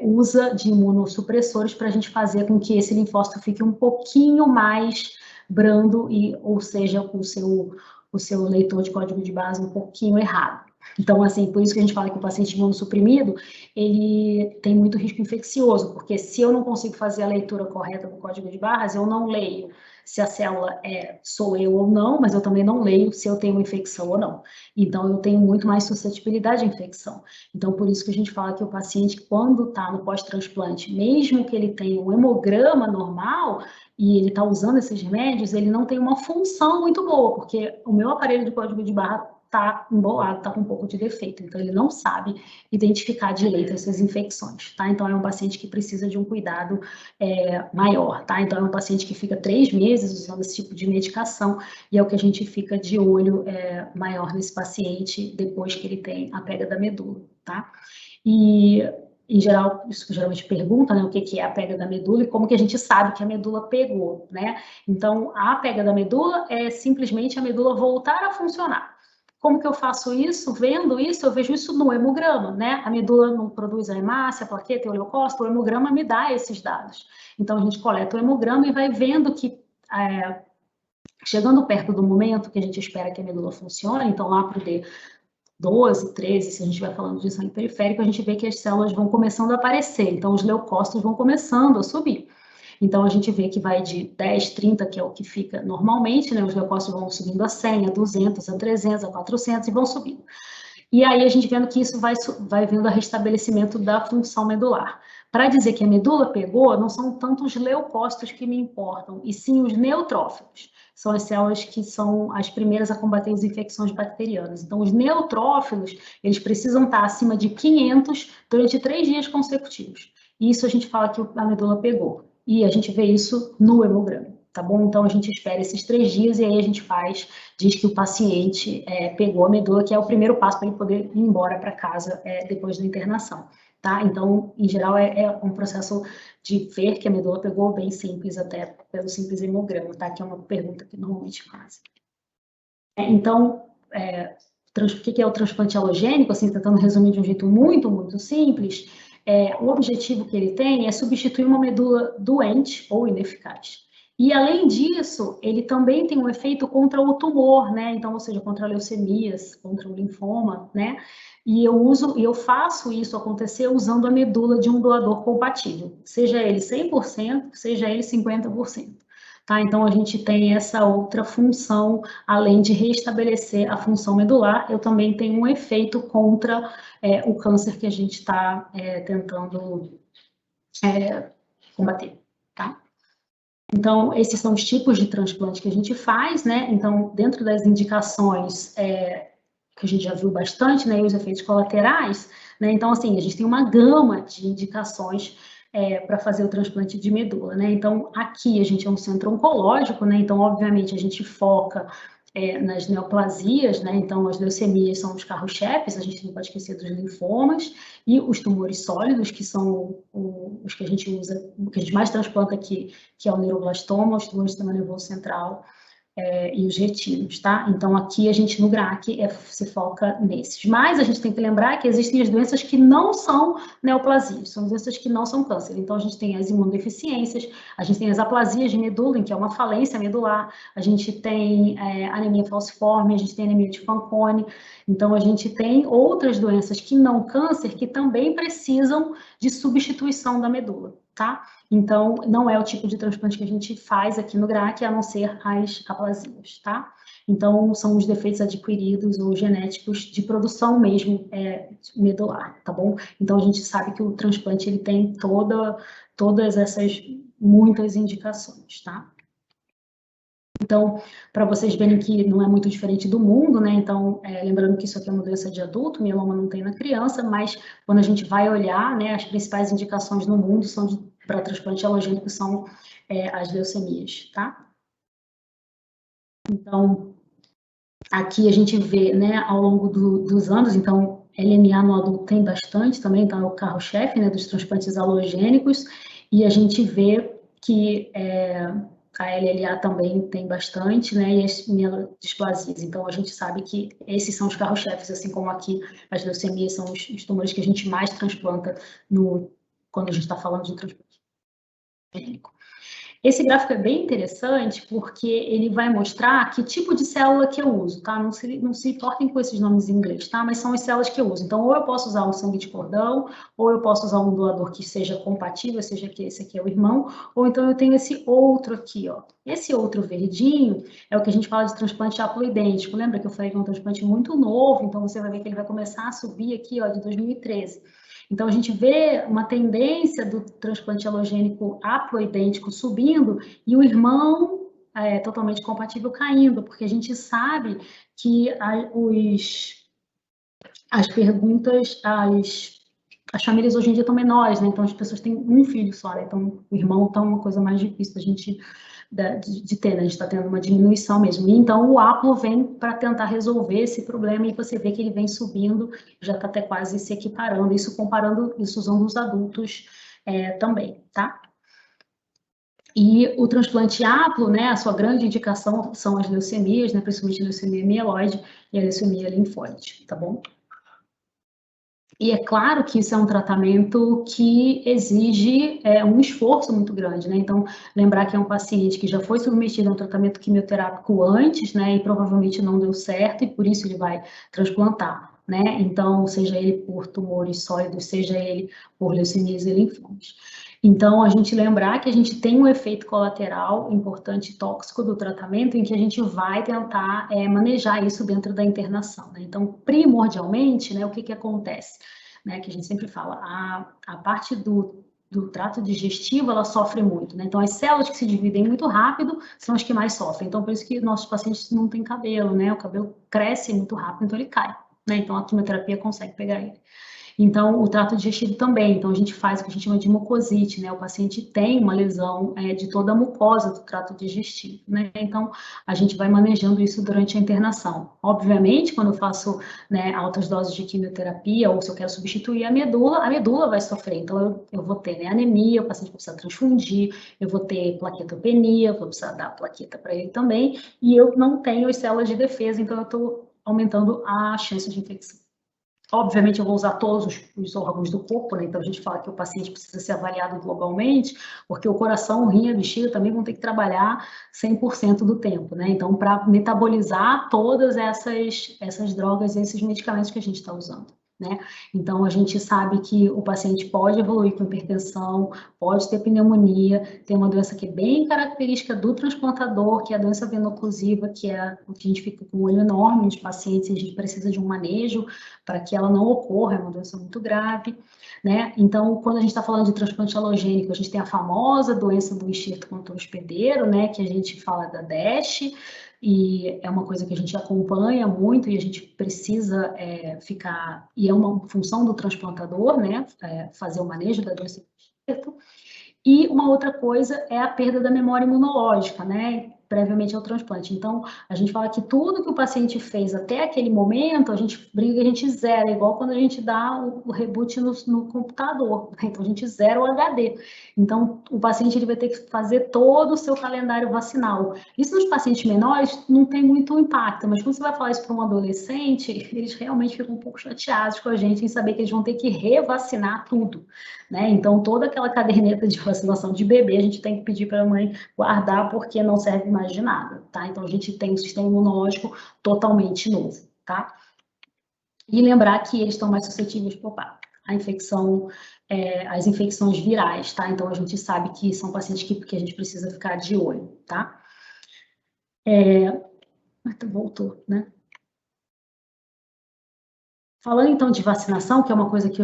Speaker 1: usa de imunossupressores para a gente fazer com que esse linfócito fique um pouquinho mais brando, ou seja, com o seu leitor de código de base um pouquinho errado. Então, assim, por isso que a gente fala que o paciente imunossuprimido, ele tem muito risco infeccioso, porque se eu não consigo fazer a leitura correta do código de barras, eu não leio se a célula sou eu ou não, mas eu também não leio se eu tenho uma infecção ou não. Então, eu tenho muito mais suscetibilidade à infecção. Então, por isso que a gente fala que o paciente, quando está no pós-transplante, mesmo que ele tenha um hemograma normal, e ele está usando esses remédios, ele não tem uma função muito boa, porque o meu aparelho de código de barra está embolado, está com um pouco de defeito, então ele não sabe identificar direito essas infecções, tá? Então é um paciente que precisa de um cuidado maior, tá? Então é um paciente que fica 3 meses usando esse tipo de medicação, e é o que a gente fica de olho maior nesse paciente depois que ele tem a pega da medula, tá? E em geral, isso geralmente pergunta, né, o que é a pega da medula e como que a gente sabe que a medula pegou, né? Então, a pega da medula é simplesmente a medula voltar a funcionar. Como que eu faço isso? Vendo isso, eu vejo isso no hemograma, né? A medula não produz a hemácia, a plaqueta e o leucócito, o hemograma me dá esses dados. Então, a gente coleta o hemograma e vai vendo que, chegando perto do momento que a gente espera que a medula funcione, então lá para o D12, 13, se a gente estiver falando de sangue periférico, a gente vê que as células vão começando a aparecer, então os leucócitos vão começando a subir. Então, a gente vê que vai de 10, 30, que é o que fica normalmente, né? Os leucócitos vão subindo a 100, a 200, a 300, a 400 e vão subindo. E aí, a gente vendo que isso vai vendo a restabelecimento da função medular. Para dizer que a medula pegou, não são tanto os leucócitos que me importam, e sim os neutrófilos. São as células que são as primeiras a combater as infecções bacterianas. Então, os neutrófilos, eles precisam estar acima de 500 durante 3 dias consecutivos. E isso a gente fala que a medula pegou. E a gente vê isso no hemograma, tá bom? Então, a gente espera esses 3 dias e aí a gente diz que o paciente pegou a medula, que é o primeiro passo para ele poder ir embora para casa depois da internação, tá? Então, em geral, é um processo de ver que a medula pegou bem simples, até pelo simples hemograma, tá? Que é uma pergunta que normalmente fazem. Então, o que é o transplante alogênico? Assim, tentando resumir de um jeito muito, muito simples, o objetivo que ele tem é substituir uma medula doente ou ineficaz. E, além disso, ele também tem um efeito contra o tumor, né? Então, ou seja, contra leucemias, contra o linfoma, né? E eu faço isso acontecer usando a medula de um doador compatível, seja ele 100%, seja ele 50%. Tá? Então, a gente tem essa outra função, além de restabelecer a função medular, eu também tenho um efeito contra o câncer que a gente está tentando combater, tá? Então, esses são os tipos de transplante que a gente faz, né? Então, dentro das indicações que a gente já viu bastante, né? E os efeitos colaterais, né? Então, assim, a gente tem uma gama de indicações para fazer o transplante de medula, né? Então, aqui a gente é um centro oncológico, né? Então, obviamente, a gente foca nas neoplasias, né? Então, as leucemias são os carro-chefes, a gente não pode esquecer dos linfomas e os tumores sólidos, que são os que a gente usa, o que a gente mais transplanta aqui, que é o neuroblastoma, os tumores do sistema nervoso central, e os retinos, tá? Então, aqui a gente no GRAC se foca nesses. Mas a gente tem que lembrar que existem as doenças que não são neoplasias, são doenças que não são câncer. Então, a gente tem as imunodeficiências, a gente tem as aplasias de medula, que é uma falência medular, a gente tem anemia falciforme, a gente tem anemia de Fanconi. Então, a gente tem outras doenças que não câncer, que também precisam de substituição da medula. tá? Então, não é o tipo de transplante que a gente faz aqui no GRAC, a não ser as aplasias, tá? Então, são os defeitos adquiridos ou genéticos de produção mesmo medular, tá bom? Então, a gente sabe que o transplante, ele tem todas essas muitas indicações, tá? Então, para vocês verem que não é muito diferente do mundo, né? Então, lembrando que isso aqui é uma doença de adulto, mieloma não tem na criança, mas quando a gente vai olhar, né, as principais indicações no mundo são para transplante alogênico são as leucemias, tá? Então, aqui a gente vê, né, ao longo dos anos, então, LMA no adulto tem bastante também, então é o carro-chefe, né, dos transplantes alogênicos, e a gente vê que a LLA também tem bastante, né, e as mielodisplasias. Então, a gente sabe que esses são os carro-chefes, assim como aqui as leucemias são os tumores que a gente mais transplanta quando a gente está falando de transplante alogênico. Esse gráfico é bem interessante porque ele vai mostrar que tipo de célula que eu uso, tá? Não se importem com esses nomes em inglês, tá? Mas são as células que eu uso. Então, ou eu posso usar um sangue de cordão, ou eu posso usar um doador que seja compatível, seja que esse aqui é o irmão, ou então eu tenho esse outro aqui, ó. Esse outro verdinho é o que a gente fala de transplante haploidêntico. Lembra que eu falei que é um transplante muito novo? Então, você vai ver que ele vai começar a subir aqui, ó, de 2013. Então, a gente vê uma tendência do transplante alogênico haploidêntico subindo e o irmão totalmente compatível caindo, porque a gente sabe que as perguntas, as famílias hoje em dia estão menores, né? Então, as pessoas têm um filho só, né? Então, o irmão está uma coisa mais difícil da gente de ter, né? A gente está tendo uma diminuição mesmo. E, então, o haplo vem para tentar resolver esse problema e você vê que ele vem subindo, já está até quase se equiparando, isso comparando, isso usando os adultos também, tá? E o transplante haplo, né, a sua grande indicação são as leucemias, né, principalmente a leucemia mieloide e a leucemia linfóide, tá bom? E é claro que isso é um tratamento que exige um esforço muito grande, né? Então, lembrar que é um paciente que já foi submetido a um tratamento quimioterápico antes, né? E provavelmente não deu certo, e por isso ele vai transplantar, né? Então, seja ele por tumores sólidos, seja ele por leucemias e linfomas. Então, a gente lembrar que a gente tem um efeito colateral importante e tóxico do tratamento em que a gente vai tentar manejar isso dentro da internação, né? Então, primordialmente, né, o que acontece? Né, que a gente sempre fala, a parte do trato digestivo, ela sofre muito, né? Então, as células que se dividem muito rápido são as que mais sofrem. Então, por isso que nossos pacientes não têm cabelo, né? O cabelo cresce muito rápido, então ele cai, né? Então, a quimioterapia consegue pegar ele. Então, o trato digestivo também. Então, a gente faz o que a gente chama de mucosite, né? O paciente tem uma lesão de toda a mucosa do trato digestivo, né? Então, a gente vai manejando isso durante a internação. Obviamente, quando eu faço altas doses de quimioterapia, ou se eu quero substituir a medula vai sofrer. Então, eu vou ter anemia, o paciente vai precisar transfundir, eu vou ter plaquetopenia, vou precisar dar plaqueta para ele também, e eu não tenho as células de defesa, então eu estou aumentando a chance de infecção. Obviamente, eu vou usar todos os órgãos do corpo, né? Então a gente fala que o paciente precisa ser avaliado globalmente, porque o coração, o rim e a bexiga também vão ter que trabalhar 100% do tempo, né? Então, para metabolizar todas essas drogas, esses medicamentos que a gente está usando, né? Então, a gente sabe que o paciente pode evoluir com hipertensão, pode ter pneumonia, tem uma doença que é bem característica do transplantador, que é a doença veno-occlusiva, que é o que a gente fica com um olho enorme nos pacientes, e a gente precisa de um manejo para que ela não ocorra, é uma doença muito grave, né? Então, quando a gente está falando de transplante alogênico, a gente tem a famosa doença do enxerto contra o hospedeiro, né? Que a gente fala da DASH, e é uma coisa que a gente acompanha muito e a gente precisa ficar, e é uma função do transplantador, né? Fazer o manejo da doença do enxerto. E uma outra coisa é a perda da memória imunológica, né? Previamente ao transplante. Então, a gente fala que tudo que o paciente fez até aquele momento, a gente briga, a gente zera, igual quando a gente dá o reboot no computador, né? Então a gente zera o HD. Então, o paciente ele vai ter que fazer todo o seu calendário vacinal. Isso nos pacientes menores não tem muito impacto, mas quando você vai falar isso para um adolescente, eles realmente ficam um pouco chateados com a gente em saber que eles vão ter que revacinar tudo, né? Então, toda aquela caderneta de vacinação de bebê, a gente tem que pedir para a mãe guardar, porque não serve mais de nada, tá? Então, a gente tem um sistema imunológico totalmente novo, tá? E lembrar que eles estão mais suscetíveis à infecção as infecções virais, tá? Então, a gente sabe que são pacientes que a gente precisa ficar de olho, tá? Voltou, né? Falando então de vacinação, que é uma coisa que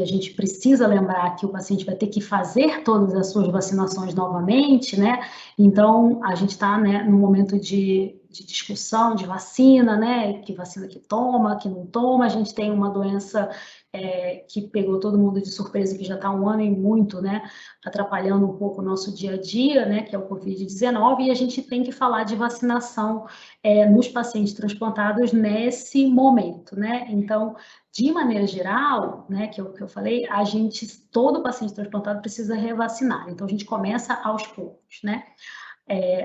Speaker 1: a gente precisa lembrar que o paciente vai ter que fazer todas as suas vacinações novamente, né? Então, a gente está, né, no momento de discussão de vacina, né? Que vacina que toma, que não toma. A gente tem uma doença que pegou todo mundo de surpresa, que já está um ano e muito, né? Atrapalhando um pouco o nosso dia a dia, né? Que é o Covid-19, e a gente tem que falar de vacinação nos pacientes transplantados nesse momento, né? Então, de maneira geral, né, que eu falei, todo paciente transplantado precisa revacinar. Então, a gente começa aos poucos, né?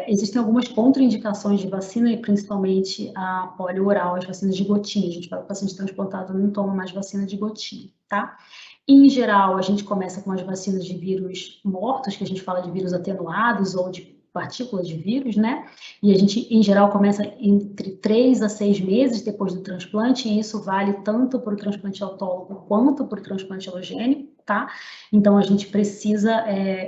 Speaker 1: Existem algumas contraindicações de vacina, e principalmente a polio oral, as vacinas de gotinha. A gente fala que o paciente transplantado não toma mais vacina de gotinha, tá? Em geral, a gente começa com as vacinas de vírus mortos, que a gente fala de vírus atenuados ou de partículas de vírus, né? E a gente, em geral, começa entre 3 a 6 meses depois do transplante, e isso vale tanto para o transplante autólogo quanto para o transplante alogênico, tá? Então, a gente precisa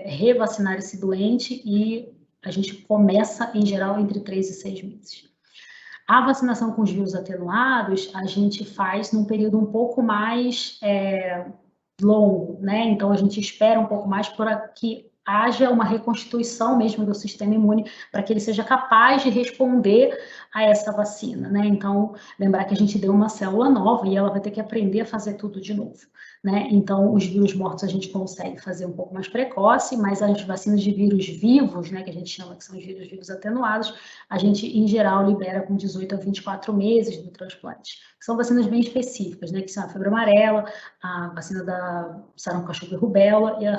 Speaker 1: revacinar esse doente, e a gente começa, em geral, entre 3 e 6 meses. A vacinação com os vírus atenuados, a gente faz num período um pouco mais longo, né? Então, a gente espera um pouco mais para que haja uma reconstituição mesmo do sistema imune, para que ele seja capaz de responder a essa vacina, né? Então, lembrar que a gente deu uma célula nova e ela vai ter que aprender a fazer tudo de novo, né? Então, os vírus mortos a gente consegue fazer um pouco mais precoce, mas as vacinas de vírus vivos, né, que a gente chama que são os vírus vivos atenuados, a gente, em geral, libera com 18 a 24 meses do transplante. São vacinas bem específicas, né, que são a febre amarela, a vacina da sarampo, cachumba e rubéola e a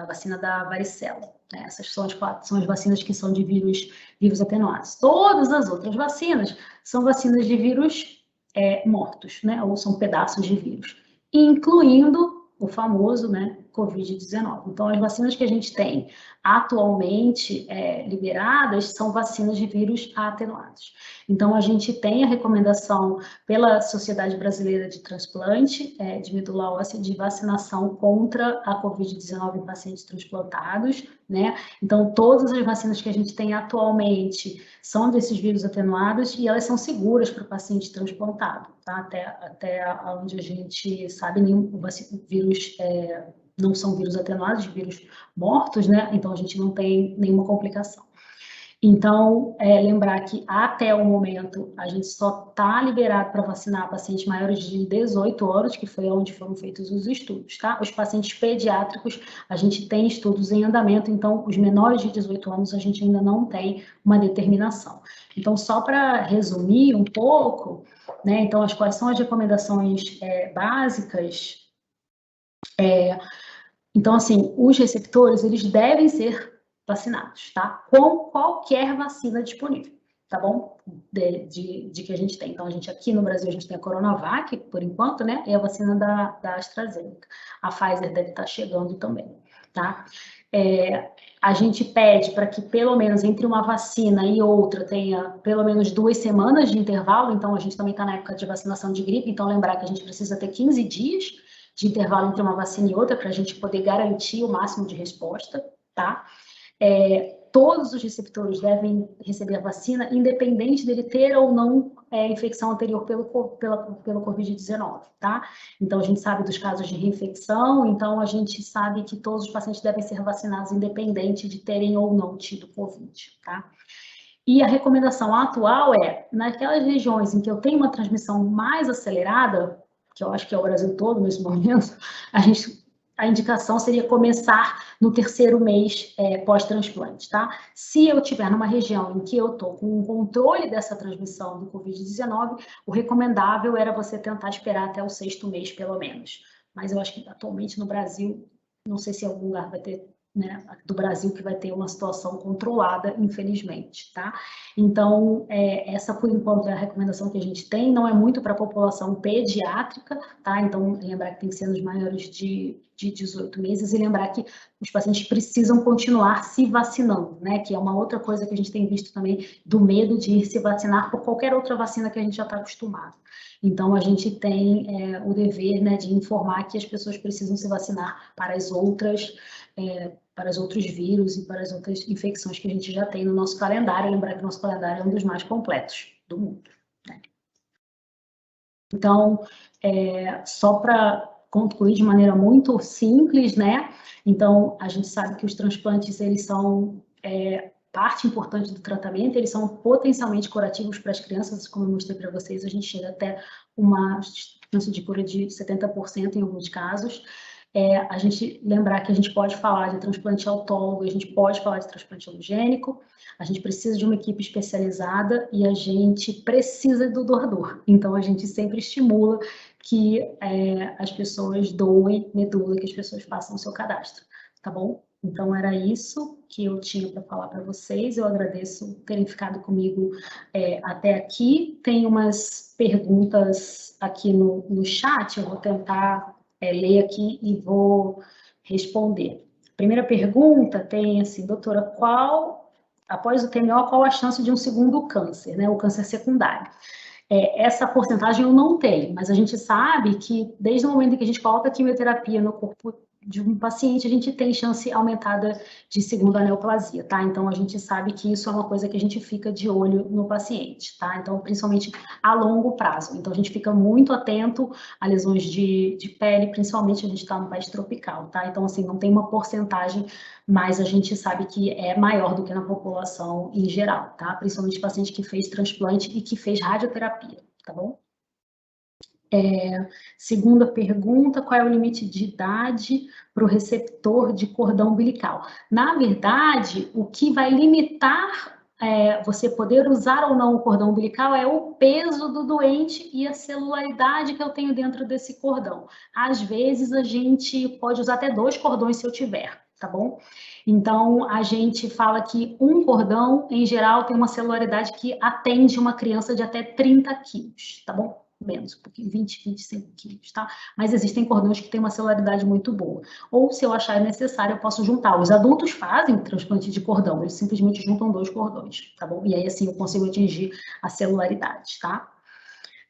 Speaker 1: vacina da varicela. Né? Essas são as vacinas que são de vírus vivos atenuados. Todas as outras vacinas são vacinas de vírus mortos, né? Ou são pedaços de vírus, incluindo o famoso, né, Covid-19. Então, as vacinas que a gente tem atualmente liberadas são vacinas de vírus atenuados. Então, a gente tem a recomendação pela Sociedade Brasileira de Transplante de medula óssea de vacinação contra a Covid-19 em pacientes transplantados, né? Então, todas as vacinas que a gente tem atualmente são desses vírus atenuados, e elas são seguras para o paciente transplantado, tá? Até onde a gente sabe, nenhum vírus não são vírus atenuados, vírus mortos, né? Então, a gente não tem nenhuma complicação. Então, lembrar que até o momento a gente só está liberado para vacinar pacientes maiores de 18 anos, que foi onde foram feitos os estudos, tá? Os pacientes pediátricos, a gente tem estudos em andamento, então os menores de 18 anos a gente ainda não tem uma determinação. Então, só para resumir um pouco, né? Então, quais são as recomendações básicas? Então, assim, os receptores, eles devem ser vacinados, tá? Com qualquer vacina disponível, tá bom? De que a gente tem. Então, aqui no Brasil, a gente tem a Coronavac, por enquanto, né? E a vacina da AstraZeneca. A Pfizer deve estar chegando também, tá? A gente pede para que pelo menos entre uma vacina e outra tenha pelo menos 2 semanas de intervalo. Então, a gente também está na época de vacinação de gripe, então lembrar que a gente precisa ter 15 dias de intervalo entre uma vacina e outra para a gente poder garantir o máximo de resposta, tá? Todos os receptores devem receber a vacina, independente dele ter ou não infecção anterior pelo Covid-19, tá? Então, a gente sabe dos casos de reinfecção, então a gente sabe que todos os pacientes devem ser vacinados, independente de terem ou não tido Covid, tá? E a recomendação atual naquelas regiões em que eu tenho uma transmissão mais acelerada, que eu acho que é o Brasil todo nesse momento, a indicação seria começar no 3º mês pós-transplante, tá? Se eu estiver numa região em que eu estou com um controle dessa transmissão do Covid-19, o recomendável era você tentar esperar até o 6º mês, pelo menos. Mas eu acho que atualmente no Brasil, não sei se em algum lugar vai ter né, do Brasil que vai ter uma situação controlada, infelizmente, tá? Então, essa, por enquanto, é a recomendação que a gente tem, não é muito para a população pediátrica, tá? Então, lembrar que tem que ser nos maiores de 18 meses e lembrar que os pacientes precisam continuar se vacinando, né? Que é uma outra coisa que a gente tem visto também, do medo de ir se vacinar por qualquer outra vacina que a gente já está acostumado. Então, a gente tem o dever, né, de informar que as pessoas precisam se vacinar para as outras para os outros vírus e para as outras infecções que a gente já tem no nosso calendário. Lembrar que o nosso calendário é um dos mais completos do mundo, né? Então, só para concluir de maneira muito simples, né? Então, a gente sabe que os transplantes, eles são parte importante do tratamento, eles são potencialmente curativos para as crianças, como eu mostrei para vocês, a gente chega até uma chance de cura de 70% em alguns casos. A gente lembrar que a gente pode falar de transplante autólogo, a gente pode falar de transplante alogênico, a gente precisa de uma equipe especializada e a gente precisa do doador. Então, a gente sempre estimula que as pessoas doem medula, que as pessoas façam o seu cadastro, tá bom? Então, era isso que eu tinha para falar para vocês. Eu agradeço terem ficado comigo até aqui. Tem umas perguntas aqui no chat, eu vou tentar ler aqui e vou responder. Primeira pergunta tem assim, doutora, após o TMO, qual a chance de um segundo câncer, né, o câncer secundário? Essa porcentagem eu não tenho, mas a gente sabe que desde o momento em que a gente coloca a quimioterapia no corpo de um paciente, a gente tem chance aumentada de segunda neoplasia, tá? Então, a gente sabe que isso é uma coisa que a gente fica de olho no paciente, tá? Então, principalmente a longo prazo. Então, a gente fica muito atento a lesões de pele, principalmente a gente está no país tropical, tá? Então, assim, não tem uma porcentagem, mas a gente sabe que é maior do que na população em geral, tá? Principalmente paciente que fez transplante e que fez radioterapia, tá bom? Segunda pergunta, qual é o limite de idade para o receptor de cordão umbilical? Na verdade, o que vai limitar você poder usar ou não o cordão umbilical é o peso do doente e a celularidade que eu tenho dentro desse cordão. Às vezes, a gente pode usar até 2 cordões se eu tiver, tá bom? Então, a gente fala que um cordão, em geral, tem uma celularidade que atende uma criança de até 30 quilos, tá bom? Menos, um pouquinho, 20, 25 quilos, tá? Mas existem cordões que têm uma celularidade muito boa. Ou, se eu achar necessário, eu posso juntar. Os adultos fazem transplante de cordão, eles simplesmente juntam 2 cordões, tá bom? E aí, assim, eu consigo atingir a celularidade, tá?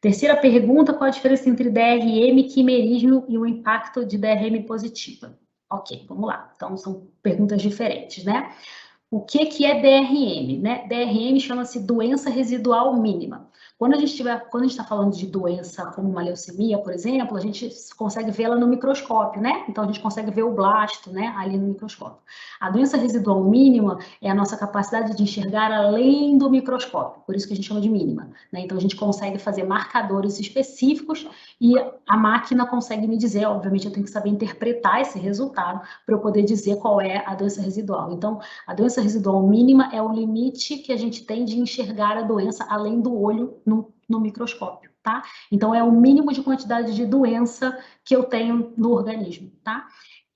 Speaker 1: Terceira pergunta, qual a diferença entre DRM, quimerismo e o impacto de DRM positiva? Ok, vamos lá. Então, são perguntas diferentes, né? O que é DRM, né? DRM chama-se doença residual mínima. Quando a gente está falando de doença como uma leucemia, por exemplo, a gente consegue vê-la no microscópio, né? Então, a gente consegue ver o blasto, né, ali no microscópio. A doença residual mínima é a nossa capacidade de enxergar além do microscópio, por isso que a gente chama de mínima, né? Então, a gente consegue fazer marcadores específicos e a máquina consegue me dizer, obviamente, eu tenho que saber interpretar esse resultado para eu poder dizer qual é a doença residual. Então, a doença residual mínima é o limite que a gente tem de enxergar a doença além do olho no microscópio, tá? Então, é o mínimo de quantidade de doença que eu tenho no organismo, tá?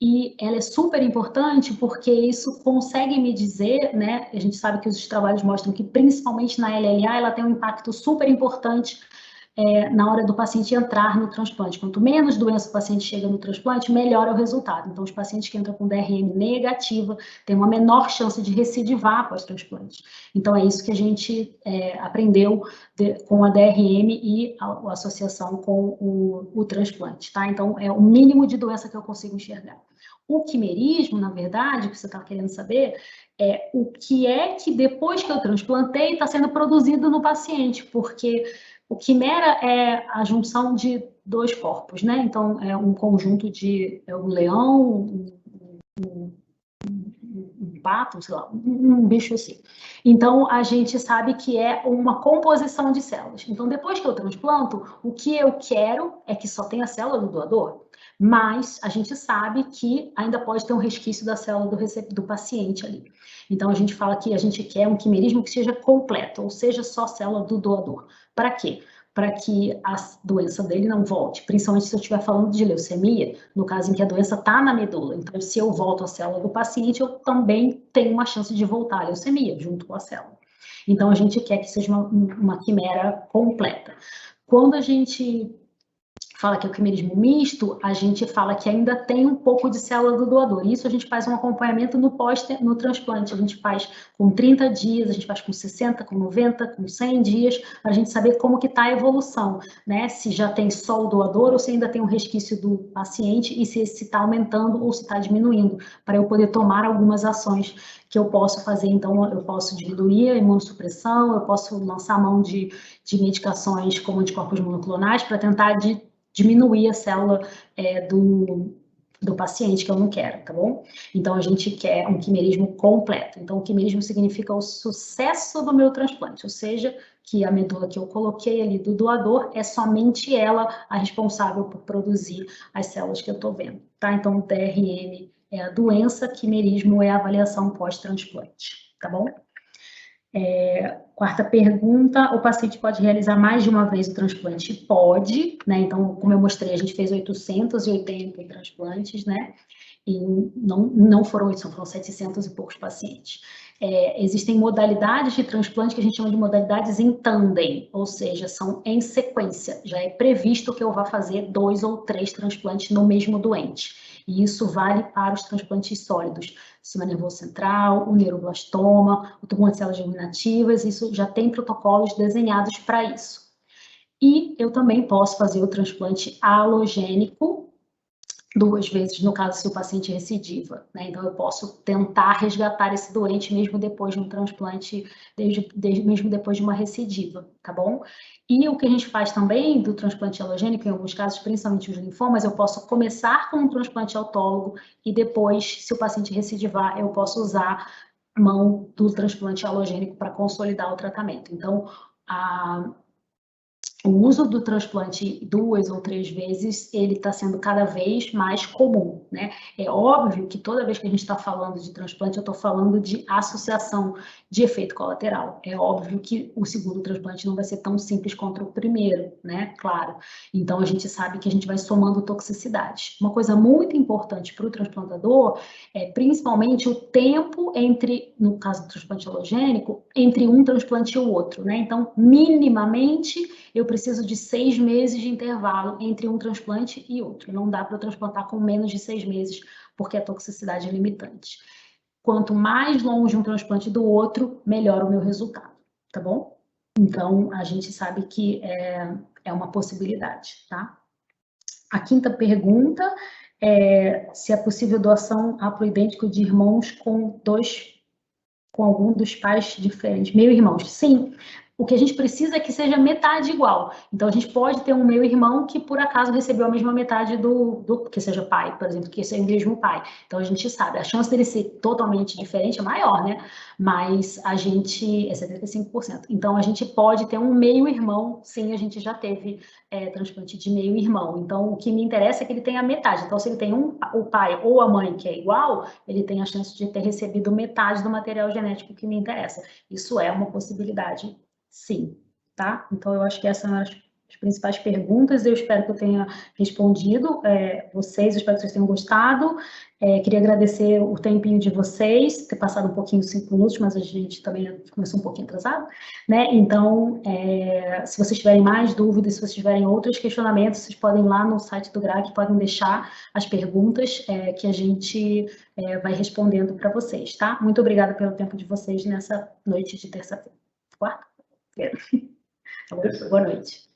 Speaker 1: E ela é super importante porque isso consegue me dizer, né? A gente sabe que os trabalhos mostram que, principalmente na LLA, ela tem um impacto super importante na hora do paciente entrar no transplante. Quanto menos doença o paciente chega no transplante, melhor é o resultado. Então, os pacientes que entram com DRM negativa têm uma menor chance de recidivar após transplante. Então, é isso que a gente aprendeu com a DRM e a associação com o transplante, tá? Então, é o mínimo de doença que eu consigo enxergar. O quimerismo, na verdade, que você está querendo saber, é o que é que depois que eu transplantei está sendo produzido no paciente, porque o quimera é a junção de 2 corpos, né? Então, é um conjunto de um leão, um pato, sei lá, um bicho assim. Então, a gente sabe que é uma composição de células. Então, depois que eu transplanto, o que eu quero é que só tenha célula do doador, mas a gente sabe que ainda pode ter um resquício da célula do paciente ali. Então, a gente fala que a gente quer um quimerismo que seja completo, ou seja, só célula do doador. Para quê? para que a doença dele não volte, principalmente se eu estiver falando de leucemia, no caso em que a doença está na medula. Então, se eu volto a célula do paciente, eu também tenho uma chance de voltar a leucemia junto com a célula. Então, a gente quer que seja uma quimera completa. Quando a gente fala que é o quimerismo misto, a gente fala que ainda tem um pouco de célula do doador. Isso a gente faz um acompanhamento no transplante. A gente faz com 30 dias, a gente faz com 60, com 90, com 100 dias, para a gente saber como que está a evolução, né? Se já tem só o doador ou se ainda tem um resquício do paciente e se está aumentando ou se está diminuindo, para eu poder tomar algumas ações que eu posso fazer. Então, eu posso diminuir a imunossupressão, eu posso lançar mão de medicações como anticorpos monoclonais para tentar diminuir a célula do paciente que eu não quero, tá bom? Então, a gente quer um quimerismo completo. Então, o quimerismo significa o sucesso do meu transplante, ou seja, que a medula que eu coloquei ali do doador é somente ela a responsável por produzir as células que eu tô vendo, tá? Então, o TRM é a doença, quimerismo é a avaliação pós-transplante, tá bom? Quarta pergunta, o paciente pode realizar mais de uma vez o transplante? Pode, né? Então, como eu mostrei, a gente fez 880 transplantes, né? E não foram 800, foram 700 e poucos pacientes. Existem modalidades de transplante que a gente chama de modalidades em tandem, ou seja, são em sequência. Já é previsto que eu vá fazer 2 ou 3 transplantes no mesmo doente. E isso vale para os transplantes sólidos, sistema nervoso central, o neuroblastoma, o tumor de células germinativas, isso já tem protocolos desenhados para isso. E eu também posso fazer o transplante alogênico 2 vezes, no caso, se o paciente recidiva, né? Então, eu posso tentar resgatar esse doente mesmo depois de um transplante, mesmo depois de uma recidiva, tá bom? E o que a gente faz também do transplante alogênico, em alguns casos, principalmente os linfomas, eu posso começar com um transplante autólogo e depois, se o paciente recidivar, eu posso usar mão do transplante alogênico para consolidar o tratamento. Então, o uso do transplante 2 ou 3 vezes, ele está sendo cada vez mais comum, né? É óbvio que toda vez que a gente está falando de transplante, eu estou falando de associação de efeito colateral. É óbvio que o segundo transplante não vai ser tão simples quanto o primeiro, né? Claro. Então, a gente sabe que a gente vai somando toxicidades. Uma coisa muito importante para o transplantador é principalmente o tempo entre, no caso do transplante alogênico, entre um transplante e o outro, né? Então, minimamente, eu preciso de 6 meses de intervalo entre um transplante e outro. Não dá para eu transplantar com menos de 6 meses, porque a toxicidade é limitante. Quanto mais longe um transplante do outro, melhor o meu resultado, tá bom? Então, a gente sabe que é uma possibilidade, tá? A quinta pergunta é se é possível doação haploidêntico de irmãos com algum dos pais diferentes, meio-irmãos. Sim, o que a gente precisa é que seja metade igual. Então, a gente pode ter um meio-irmão que, por acaso, recebeu a mesma metade que seja pai, por exemplo, que seja o mesmo pai. Então, a gente sabe, a chance dele ser totalmente diferente é maior, né? Mas a gente é 75%. Então, a gente pode ter um meio-irmão, sim, a gente já teve transplante de meio-irmão. Então, o que me interessa é que ele tenha metade. Então, se ele tem o pai ou a mãe que é igual, ele tem a chance de ter recebido metade do material genético que me interessa. Isso é uma possibilidade, sim, tá? Então, eu acho que essas são as principais perguntas. Eu espero que eu tenha respondido vocês, eu espero que vocês tenham gostado. Queria agradecer o tempinho de vocês, ter passado um pouquinho, 5 minutos, mas a gente também começou um pouquinho atrasado, né? Então, se vocês tiverem mais dúvidas, se vocês tiverem outros questionamentos, vocês podem ir lá no site do GRAC, podem deixar as perguntas que a gente vai respondendo para vocês, tá? Muito obrigada pelo tempo de vocês nessa noite de terça-feira. Quarta? Boa noite.